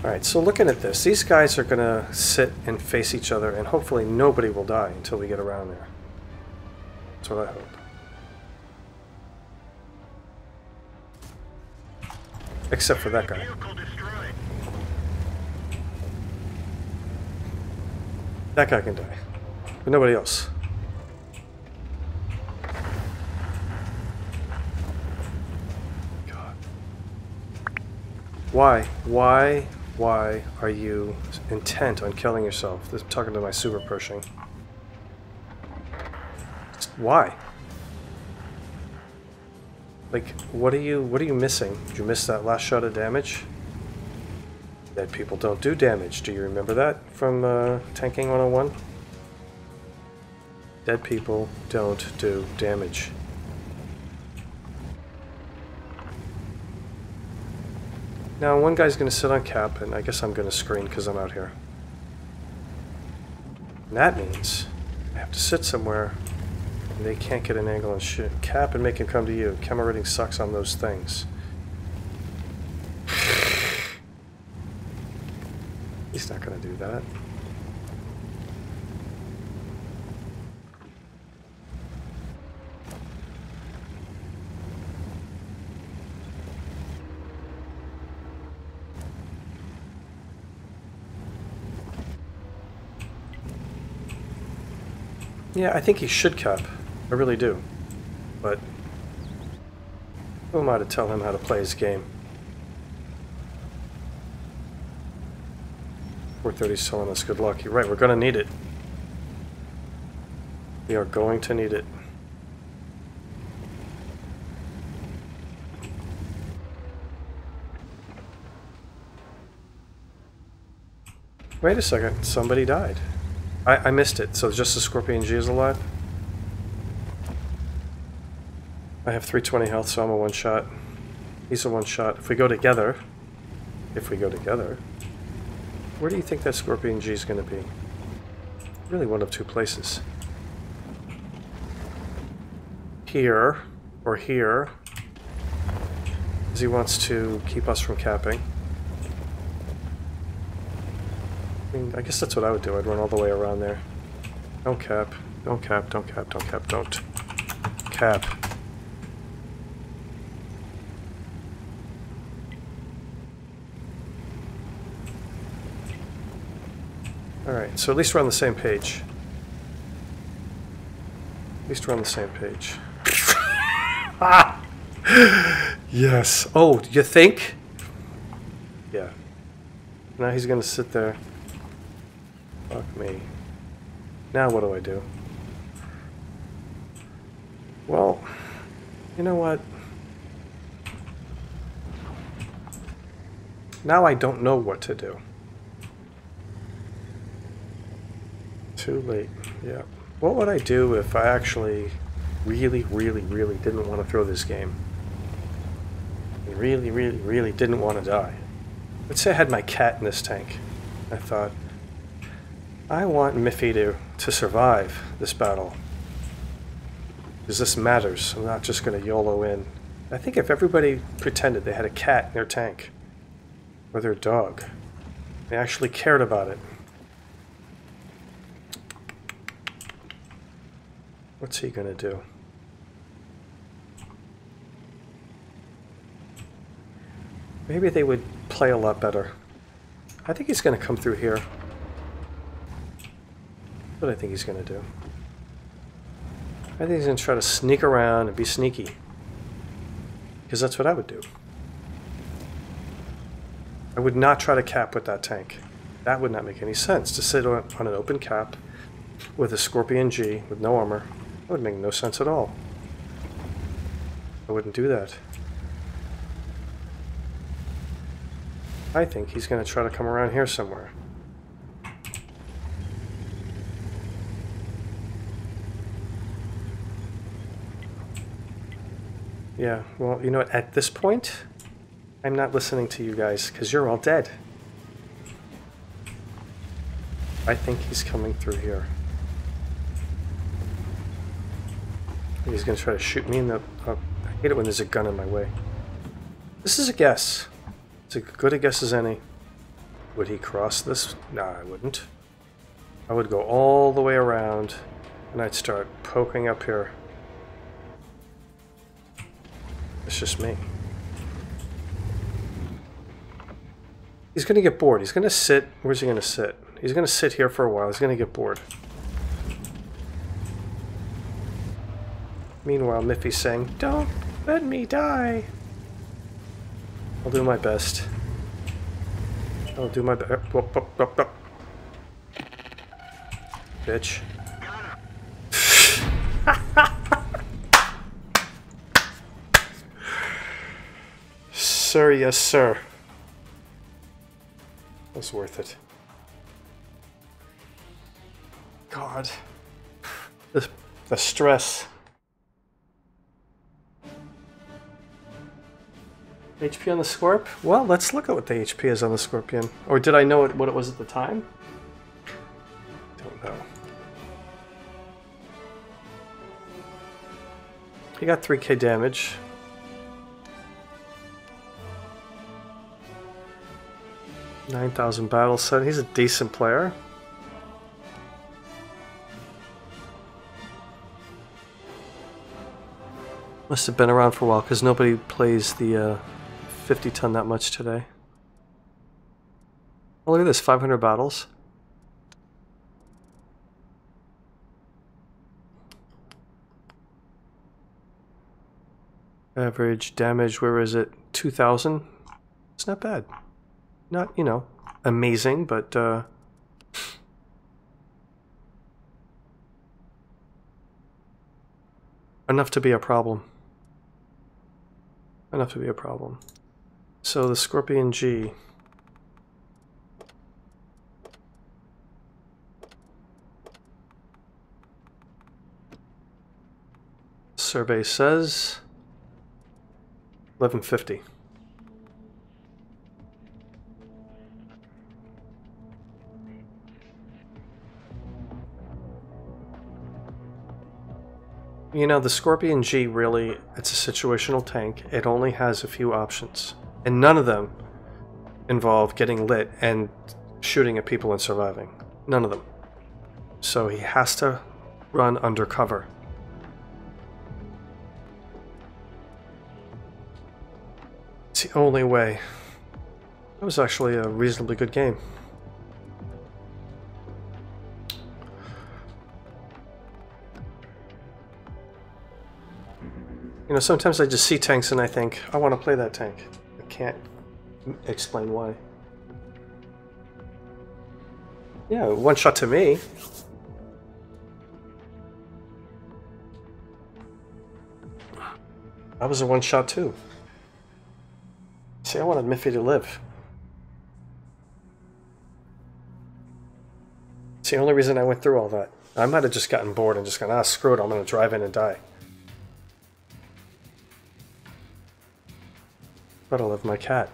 Alright, so looking at this, these guys are going to sit and face each other, and hopefully nobody will die until we get around there. That's what I hope. Except for that guy. Vehicle destroyed. That guy can die. But nobody else. Why are you intent on killing yourself? I'm talking to my super Pershing. Why? Like, what are you missing? Did you miss that last shot of damage? Dead people don't do damage. Do you remember that from Tanking 101? Dead people don't do damage. Now, one guy's going to sit on cap, and I guess I'm going to screen because I'm out here. And that means I have to sit somewhere, and they can't get an angle and shoot cap and make him come to you. Camera rating sucks on those things. He's not going to do that. Yeah, I think he should cap. I really do. But who am I to tell him how to play his game? 430's telling us good luck. You're right, we're going to need it. We are going to need it. Wait a second, somebody died. I missed it, so just the Scorpion G is alive? I have 320 health, so I'm a one-shot. He's a one-shot. If we go together, where do you think that Scorpion G is going to be? Really one of two places. Here, or here, because he wants to keep us from capping. I mean, I guess that's what I would do. I'd run all the way around there. Don't cap. Don't cap. Don't cap. Don't cap. Don't cap. Alright, so at least we're on the same page. At least we're on the same page. Ah! Yes. Oh, you think? Yeah. Now he's gonna sit there. Fuck me. Now what do I do? Well, you know what? Now I don't know what to do. Too late. Yeah. What would I do if I actually really didn't want to throw this game? I really didn't want to die. Let's say I had my cat in this tank. I thought, I want Miffy to survive this battle. Because this matters. I'm not just going to YOLO in. I think if everybody pretended they had a cat in their tank, or their dog, they actually cared about it. What's he going to do? Maybe they would play a lot better. I think he's going to come through here. What do I think he's going to do? I think he's going to try to sneak around and be sneaky. Because that's what I would do. I would not try to cap with that tank. That would not make any sense. To sit on an open cap with a Scorpion G with no armor, that would make no sense at all. I wouldn't do that. I think he's going to try to come around here somewhere. Yeah, well, you know what, at this point, I'm not listening to you guys, because you're all dead. I think he's coming through here. He's going to try to shoot me in the... I hate it when there's a gun in my way. This is a guess. It's as good a guess as any. Would he cross this? Nah, I wouldn't. I would go all the way around, and I'd start poking up here. It's just me. He's going to get bored. He's going to sit. Where's he going to sit? He's going to sit here for a while. He's going to get bored. Meanwhile, Miffy's saying, "Don't let me die." I'll do my best. I'll do my best. Bitch. Sir, yes, sir. It was worth it. God. The stress. HP on the Scorp? Well, let's look at what the HP is on the Scorpion. Or did I know what it was at the time? Don't know. He got 3k damage. $9,000 battle set. He's a decent player. Must have been around for a while because nobody plays the 50 ton that much today. Oh, look at this, 500 battles. Average damage, where is it? 2,000? It's not bad. Not, you know, amazing, but enough to be a problem. Enough to be a problem. So the Scorpion G. Survey says 1150. You know, the Scorpion G really, it's a situational tank. It only has a few options. And none of them involve getting lit and shooting at people and surviving. None of them. So he has to run undercover. It's the only way. It was actually a reasonably good game. You know, sometimes I just see tanks and I think, I want to play that tank. I can't explain why. Yeah, one shot to me. I was a one shot too. See, I wanted Miffy to live. It's the only reason I went through all that. I might have just gotten bored and just gone, ah, screw it, I'm going to drive in and die. But I love my cat.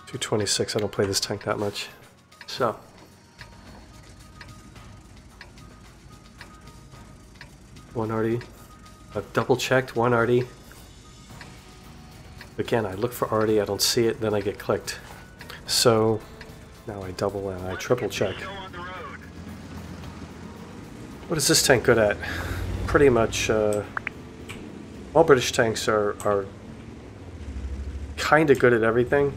$226, I don't play this tank that much. So. One Artie. I've double checked, one Artie. Again, I look for Artie, I don't see it, then I get clicked. So, now I double and I triple check. What is this tank good at? Pretty much, all British tanks are kind of good at everything.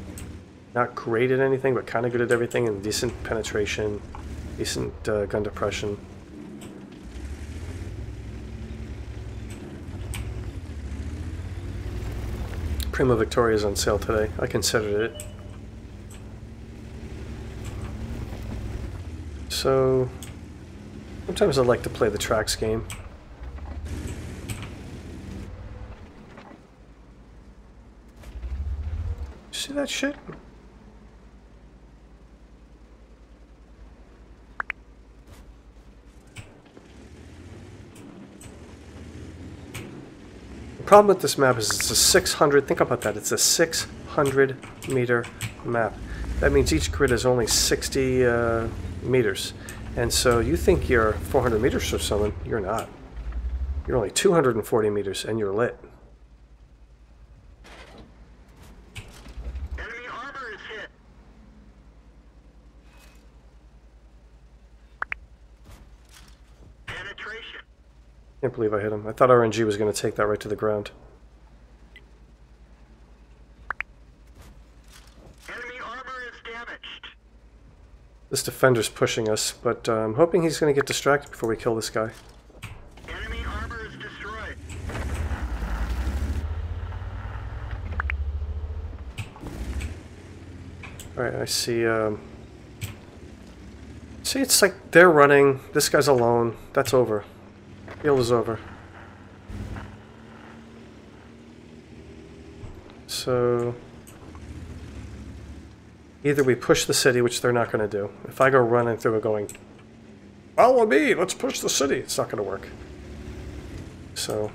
Not great at anything, but kind of good at everything, and decent penetration, decent gun depression. Prima Victoria is on sale today. I considered it. So, sometimes I like to play the tracks game. See that shit? The problem with this map is it's a 600, think about that, it's a 600 meter map. That means each grid is only 60 meters. And so you think you're 400 meters from someone, you're not. You're only 240 meters and you're lit. Enemy armor is hit. Penetration. Can't believe I hit him. I thought RNG was going to take that right to the ground. Enemy armor is This defender's pushing us, but I'm hoping he's going to get distracted before we kill this guy. Enemy armor is destroyed. Alright, I see, see, it's like they're running, this guy's alone, that's over. Field is over. So... either we push the city, which they're not going to do. If I go running through it going, follow me, let's push the city, it's not going to work. So...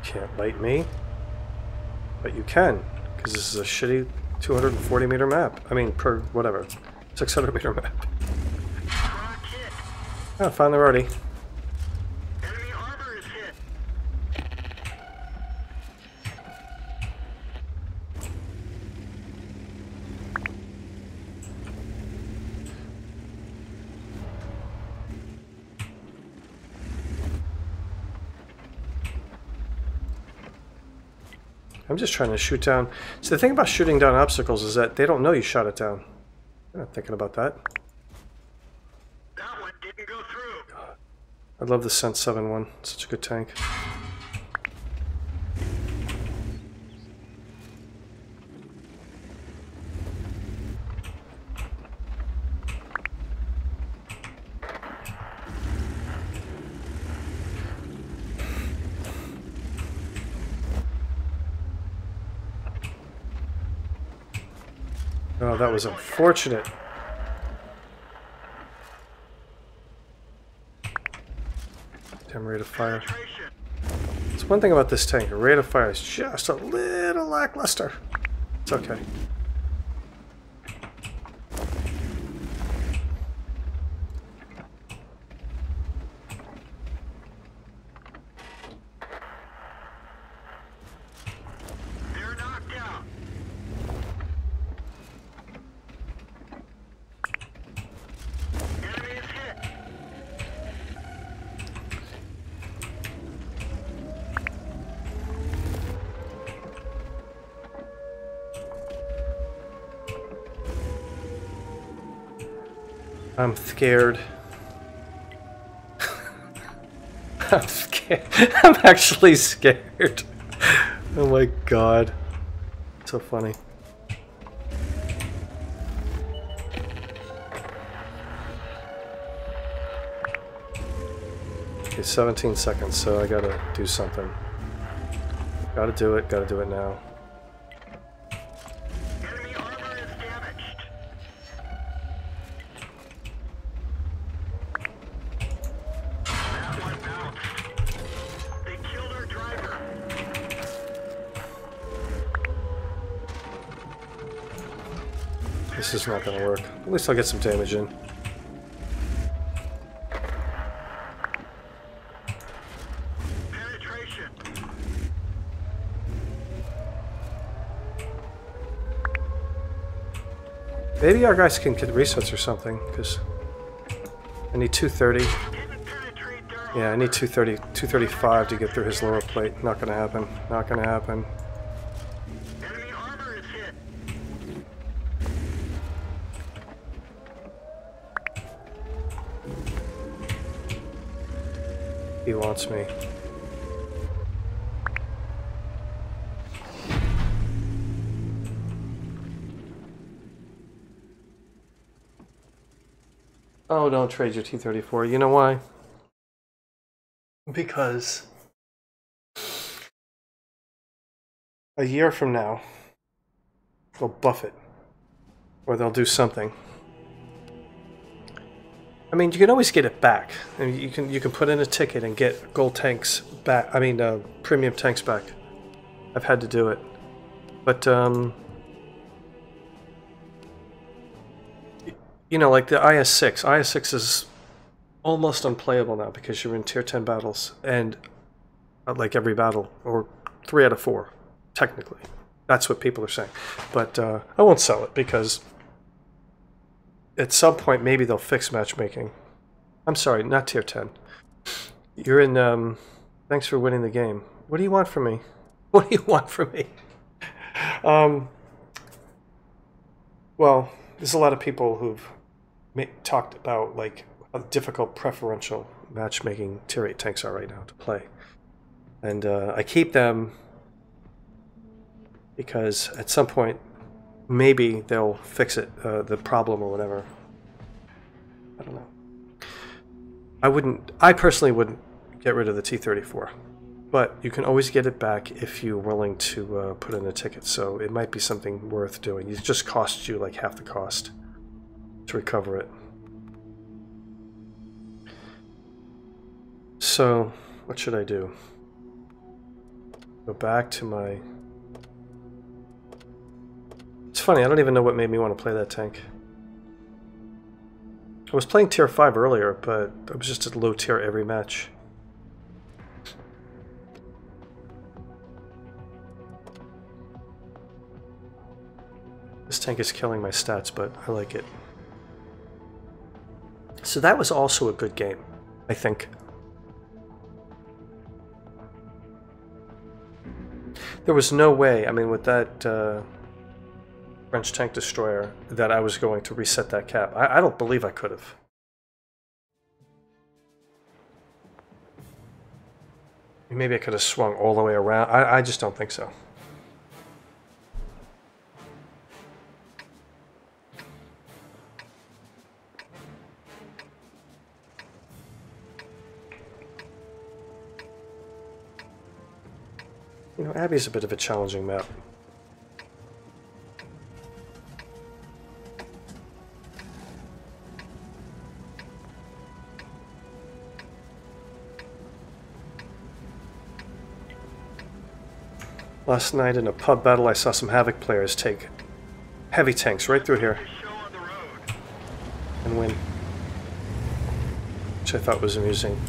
can't light me, but you can, because this is a shitty 240 meter map. I mean, per whatever, 600 meter map. Oh, finally ready. Enemy armor is hit. I'm just trying to shoot down. So the thing about shooting down obstacles is that they don't know you shot it down. I'm not thinking about that. That one didn't go through. I love the Sent 7-1. Such a good tank. Oh, that was unfortunate. Damn rate of fire. It's one thing about this tank. The rate of fire is just a little lackluster. It's okay. They're knocked out. Enemy is hit. I'm scared. I'm scared. I'm actually scared. Oh my god. So funny. Okay, 17 seconds, so I gotta do something. Gotta do it now. Enemy armor is damaged. That one bounced. They killed our driver. This is not gonna work. At least I'll get some damage in. Penetration. Maybe our guys can get resets or something, because I need 230. Didn't penetrate their Yeah, I need 230, 235 to get through his lower plate. Not gonna happen. Not gonna happen. enemy armor is hit. He wants me. Oh, don't trade your T-34. You know why? Because a year from now, they'll buff it. Or they'll do something. I mean, you can always get it back. I mean, you can put in a ticket and get gold tanks back. I mean, premium tanks back. I've had to do it, but you know, like the IS-6. IS-6 is almost unplayable now because you're in tier 10 battles, and like every battle, or 3 out of 4, technically. That's what people are saying. But I won't sell it because at some point maybe they'll fix matchmaking. I'm sorry, not tier 10. You're in, thanks for winning the game. What do you want from me? What do you want from me? Well, there's a lot of people who've talked about, like, how difficult preferential matchmaking tier 8 tanks are right now to play. And I keep them because at some point, maybe they'll fix it, the problem or whatever. I don't know. I personally wouldn't get rid of the T-34, but you can always get it back if you're willing to put in a ticket, so it might be something worth doing. It just costs you like half the cost to recover it. So, what should I do? Go back to my... It's funny, I don't even know what made me want to play that tank. I was playing tier 5 earlier, but I was just at low tier every match. This tank is killing my stats, but I like it. So that was also a good game, I think. There was no way, I mean, with that French tank destroyer, that I was going to reset that cap. I don't believe I could have. Maybe I could have swung all the way around. I just don't think so. You know, Abbey's a bit of a challenging map. Last night in a pub battle, I saw some Havoc players take heavy tanks right through here and win, which I thought was amusing.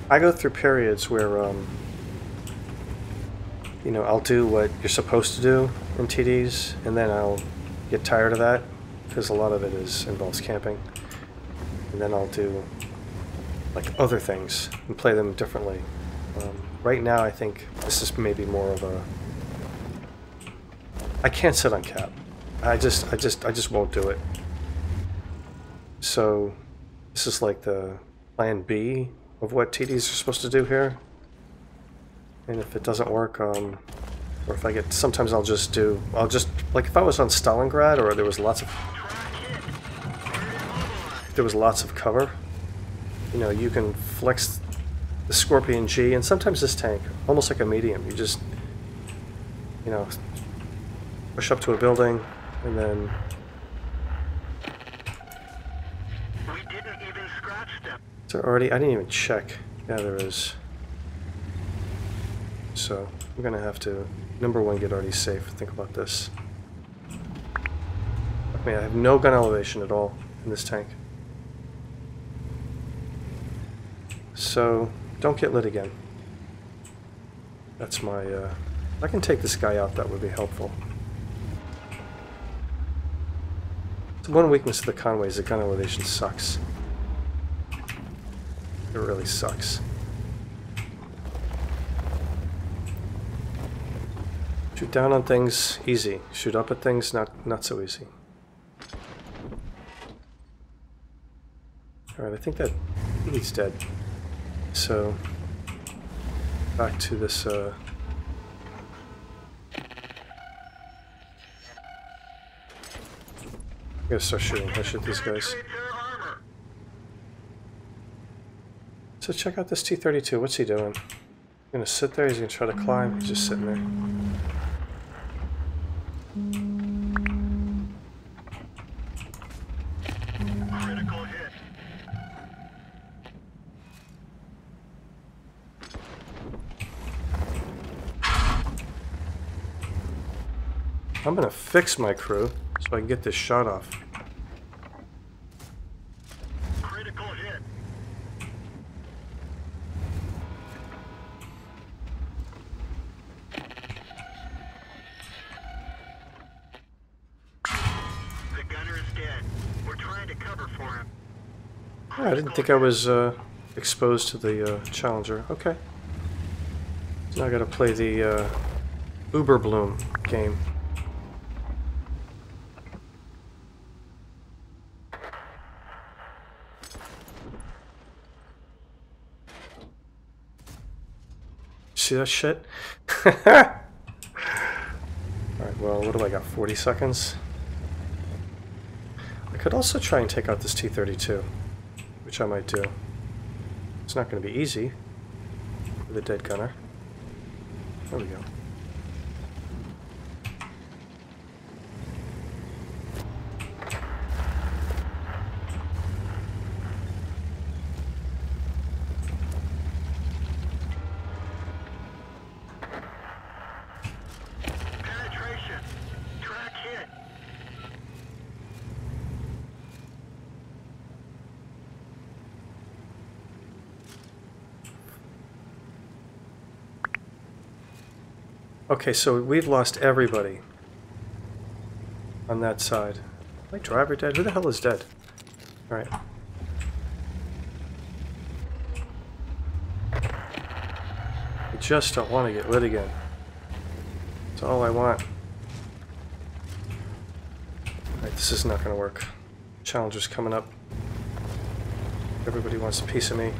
I go through periods where, you know, I'll do what you're supposed to do in TDs, and then I'll get tired of that, because a lot of it involves camping. And then I'll do, like, other things and play them differently. Right now, I think this is maybe more of a... I can't sit on cap. I just won't do it. So, this is like the plan B of what TDs are supposed to do here. And if it doesn't work, or if I get, sometimes I'll just, like if I was on Stalingrad or there was lots of cover, you know, you can flex the Scorpion G, and sometimes this tank, almost like a medium, you just, you know, push up to a building, and then... So already, I didn't even check. Yeah, there is. So, I'm gonna have to, number one, get already safe. Think about this. I mean, I have no gun elevation at all in this tank. So, don't get lit again. That's my, if I can take this guy out, that would be helpful. So one weakness of the Conway is the gun elevation sucks. It really sucks. Shoot down on things, easy. Shoot up at things, not so easy. Alright, I think he's dead. So, back to this, I'm gonna start shooting. I shoot these guys. So check out this T-32. What's he doing? He's gonna sit there, he's gonna try to climb, he's just sitting there. Critical hit. I'm gonna fix my crew so I can get this shot off. Critical hit. The gunner is dead. We're trying to cover for him. Oh, I didn't think I was exposed to the Challenger. Okay. So now I gotta play the Uber Bloom game. See that shit? Alright, well, what do I got? 40 seconds? I could also try and take out this T-32, which I might do. It's not going to be easy with a dead gunner. There we go. Penetration. Track hit. Okay, so we've lost everybody on that side. My driver dead? Who the hell is dead? Alright. I just don't want to get lit again. That's all I want. Alright, this is not going to work. Challenger's coming up. Everybody wants a piece of me.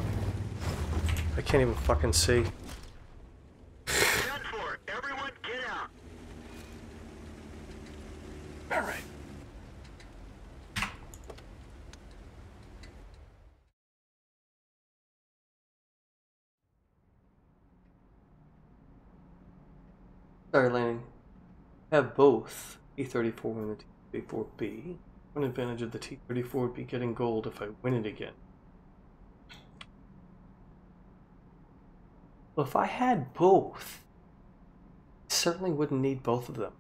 I can't even fucking see. Done for. Everyone get out. Alright. Sorry, landing. Have both T-34 and the T-34B. One advantage of the T-34B getting gold if I win it again. Well, if I had both, I certainly wouldn't need both of them.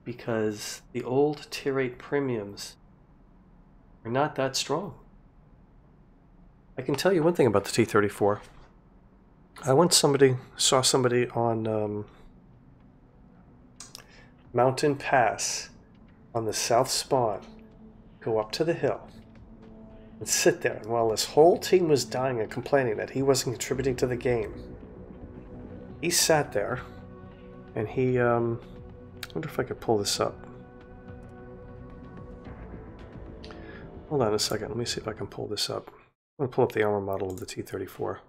Because the old Tier 8 premiums are not that strong. I can tell you one thing about the T-34. I once saw somebody on Mountain Pass on the South Spawn go up to the hill and sit there, and while this whole team was dying and complaining that he wasn't contributing to the game, he sat there and he I wonder if I could pull this up. Hold on a second, let me see if I can pull this up. I'm going to pull up the armor model of the T-34.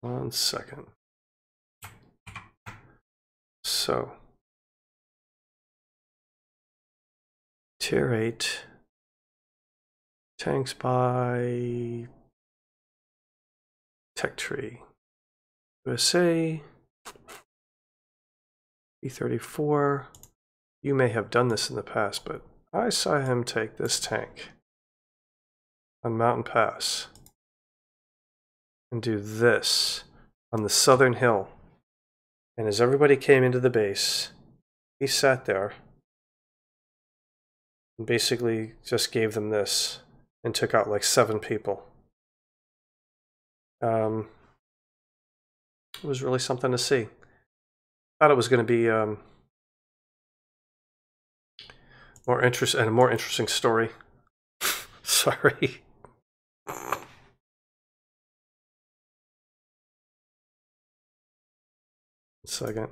One second. So, Tier 8 tanks by Tech Tree USA E34. You may have done this in the past, but I saw him take this tank on Mountain Pass and do this on the southern hill. And as everybody came into the base, he sat there and basically just gave them this and took out like 7 people. It was really something to see. Thought it was going to be more interest and a more interesting story. Sorry. Second.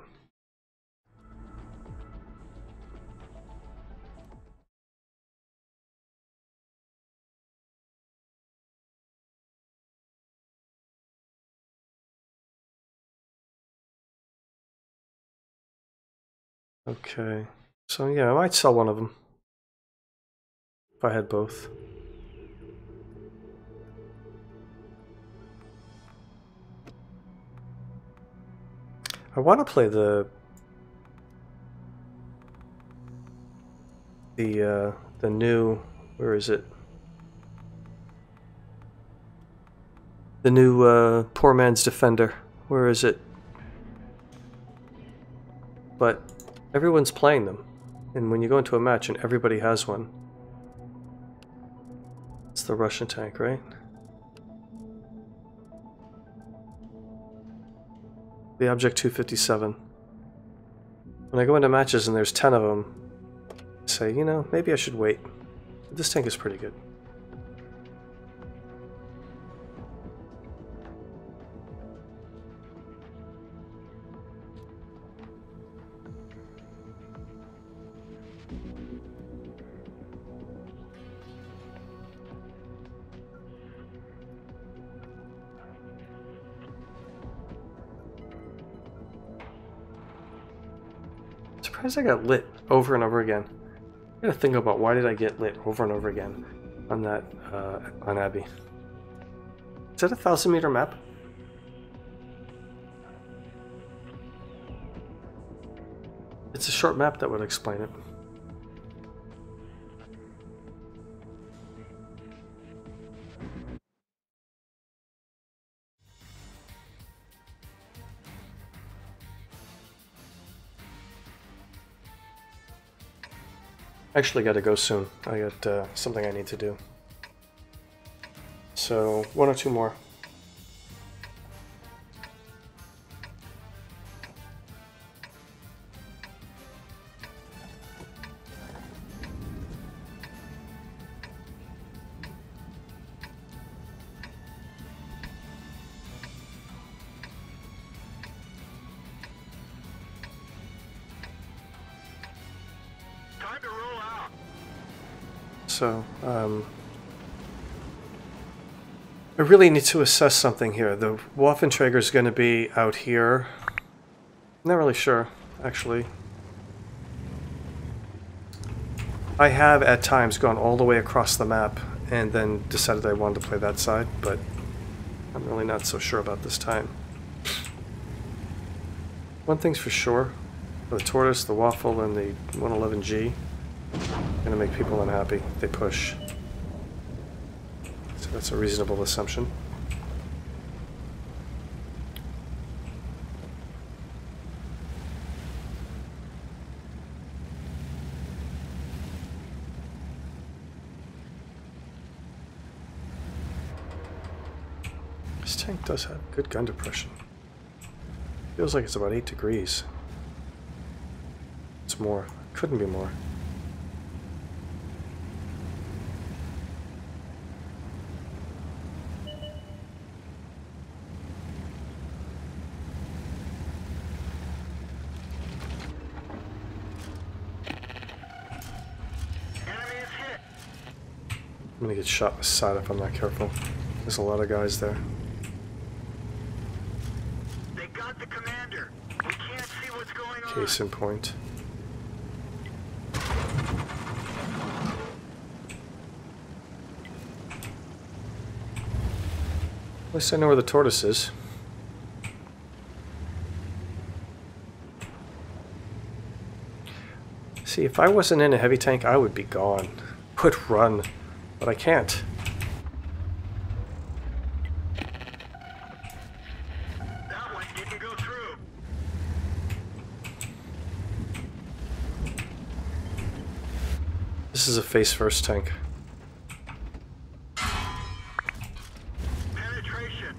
Okay. So yeah, I might sell one of them if I had both. I want to play the new, where is it? The new Poor Man's Defender. Where is it? But everyone's playing them. And when you go into a match and everybody has one. It's the Russian tank, right? The Object 257. When I go into matches and there's 10 of them, I say, you know, maybe I should wait. This tank is pretty good. Surprised I got lit over and over again. I gotta think about why did I get lit over and over again on that on Abbey. Is that a 1,000-meter map? It's a short map that would explain it. Actually got to go soon. I got something I need to do. So, one or two more. Time to roll out. So, I really need to assess something here. The Waffenträger is going to be out here. Not really sure, actually. I have at times gone all the way across the map and then decided I wanted to play that side, but I'm really not so sure about this time. One thing's for sure, the Tortoise, the Waffle, and the 111G are going to make people unhappy. They push. So that's a reasonable assumption. This tank does have good gun depression. Feels like it's about 8 degrees. It's more. Couldn't be more. Enemy is hit. I'm gonna get shot in the side if I'm not careful. There's a lot of guys there. They got the commander. We can't see what's going on. Case in point. At least I know where the Tortoise is. See, if I wasn't in a heavy tank, I would be gone. Would run, but I can't. That one didn't go through. This is a face-first tank. Penetration.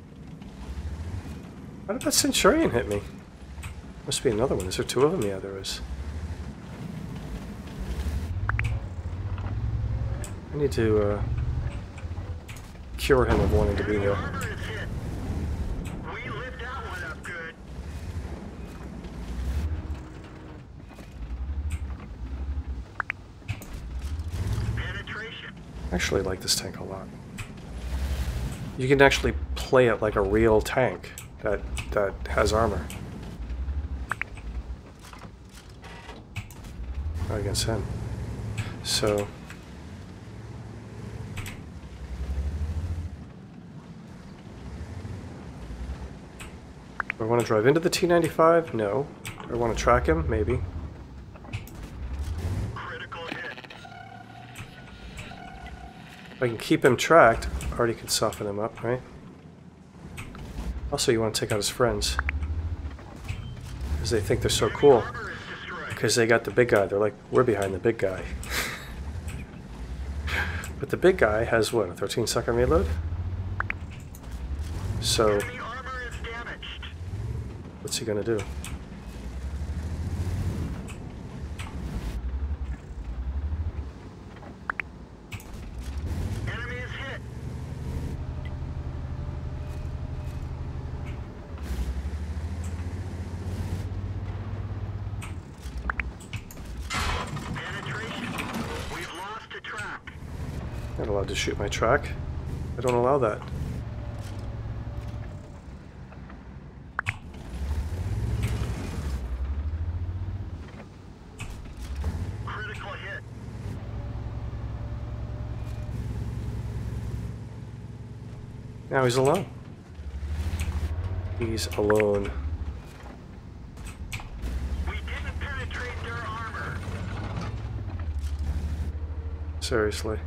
Why did that Centurion hit me? Must be another one. Is there two of them? Yeah, there is. I need to cure him of wanting to be Enemy there. armor is hit. We lit that one up good. Penetration. I actually like this tank a lot. You can actually play it like a real tank that has armor. Not against him. So Do I want to drive into the T-95? No. Do I want to track him? Maybe. Critical hit. If I can keep him tracked, I already could soften him up, right? Also, you want to take out his friends. Because they think they're so cool. Armor is destroyed. Because they got the big guy. They're like, we're behind the big guy. But the big guy has, what, a 13-second reload? So, Enemy armor is damaged. what's he gonna do? Enemy is hit. Penetration. We've lost a track. Not allowed to shoot my track. I don't allow that. Critical hit. Now he's alone. He's alone. We didn't penetrate their armor. Seriously.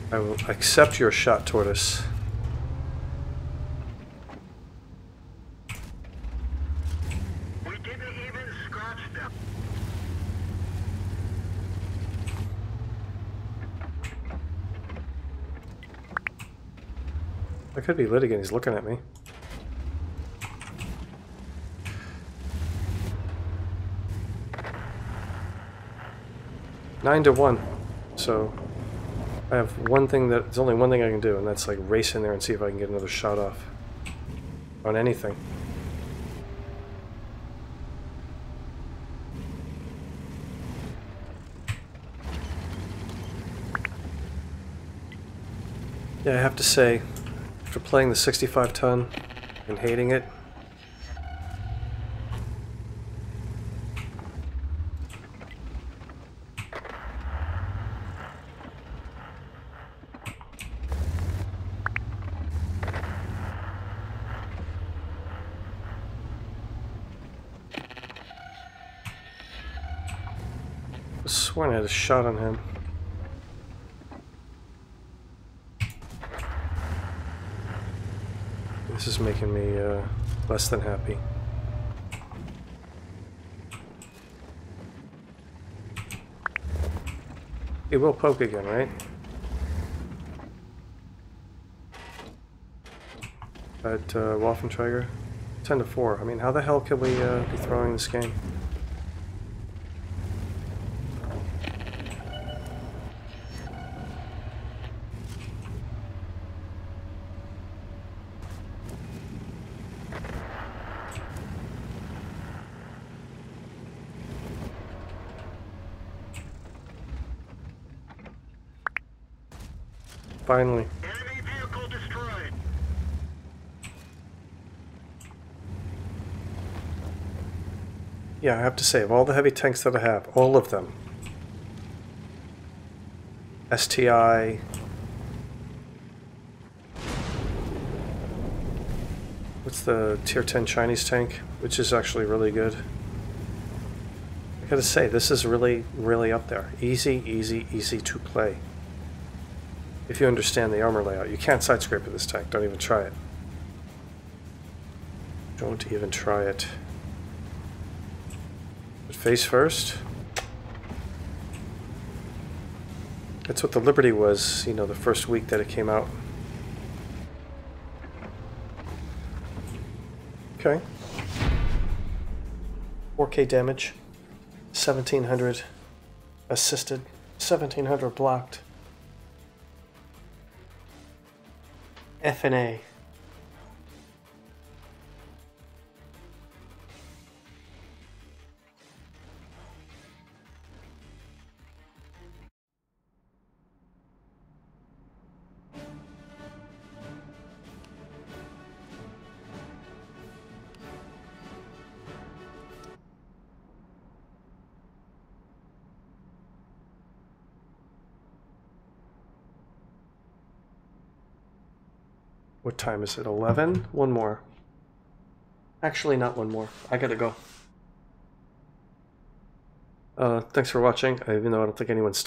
I will accept your shot, Tortoise. We didn't even scratch them. I could be lit again. He's looking at me. Nine to 1. So I have one thing that there's only one thing I can do, and that's like race in there and see if I can get another shot off on anything. Yeah, I have to say, after playing the 65 ton and hating it, I was sworn I had a shot on him. This is making me less than happy. He will poke again, right? At Waffentrager? 10 to 4. I mean, how the hell could we be throwing this game? Finally. Enemy vehicle destroyed. Yeah, I have to say, of all the heavy tanks that I have, all of them, STI, what's the tier 10 Chinese tank, which is actually really good. I gotta say, this is really, really up there. Easy, easy, easy to play. If you understand the armor layout. You can't side scrape with this tank, don't even try it. Don't even try it. But face first. That's what the Liberty was, you know, the first week that it came out. Okay. 4K damage. 1700 assisted. 1700 blocked. FNA. What time is it? 11? One more. Actually, not one more. I gotta go. Thanks for watching, even though I don't think anyone's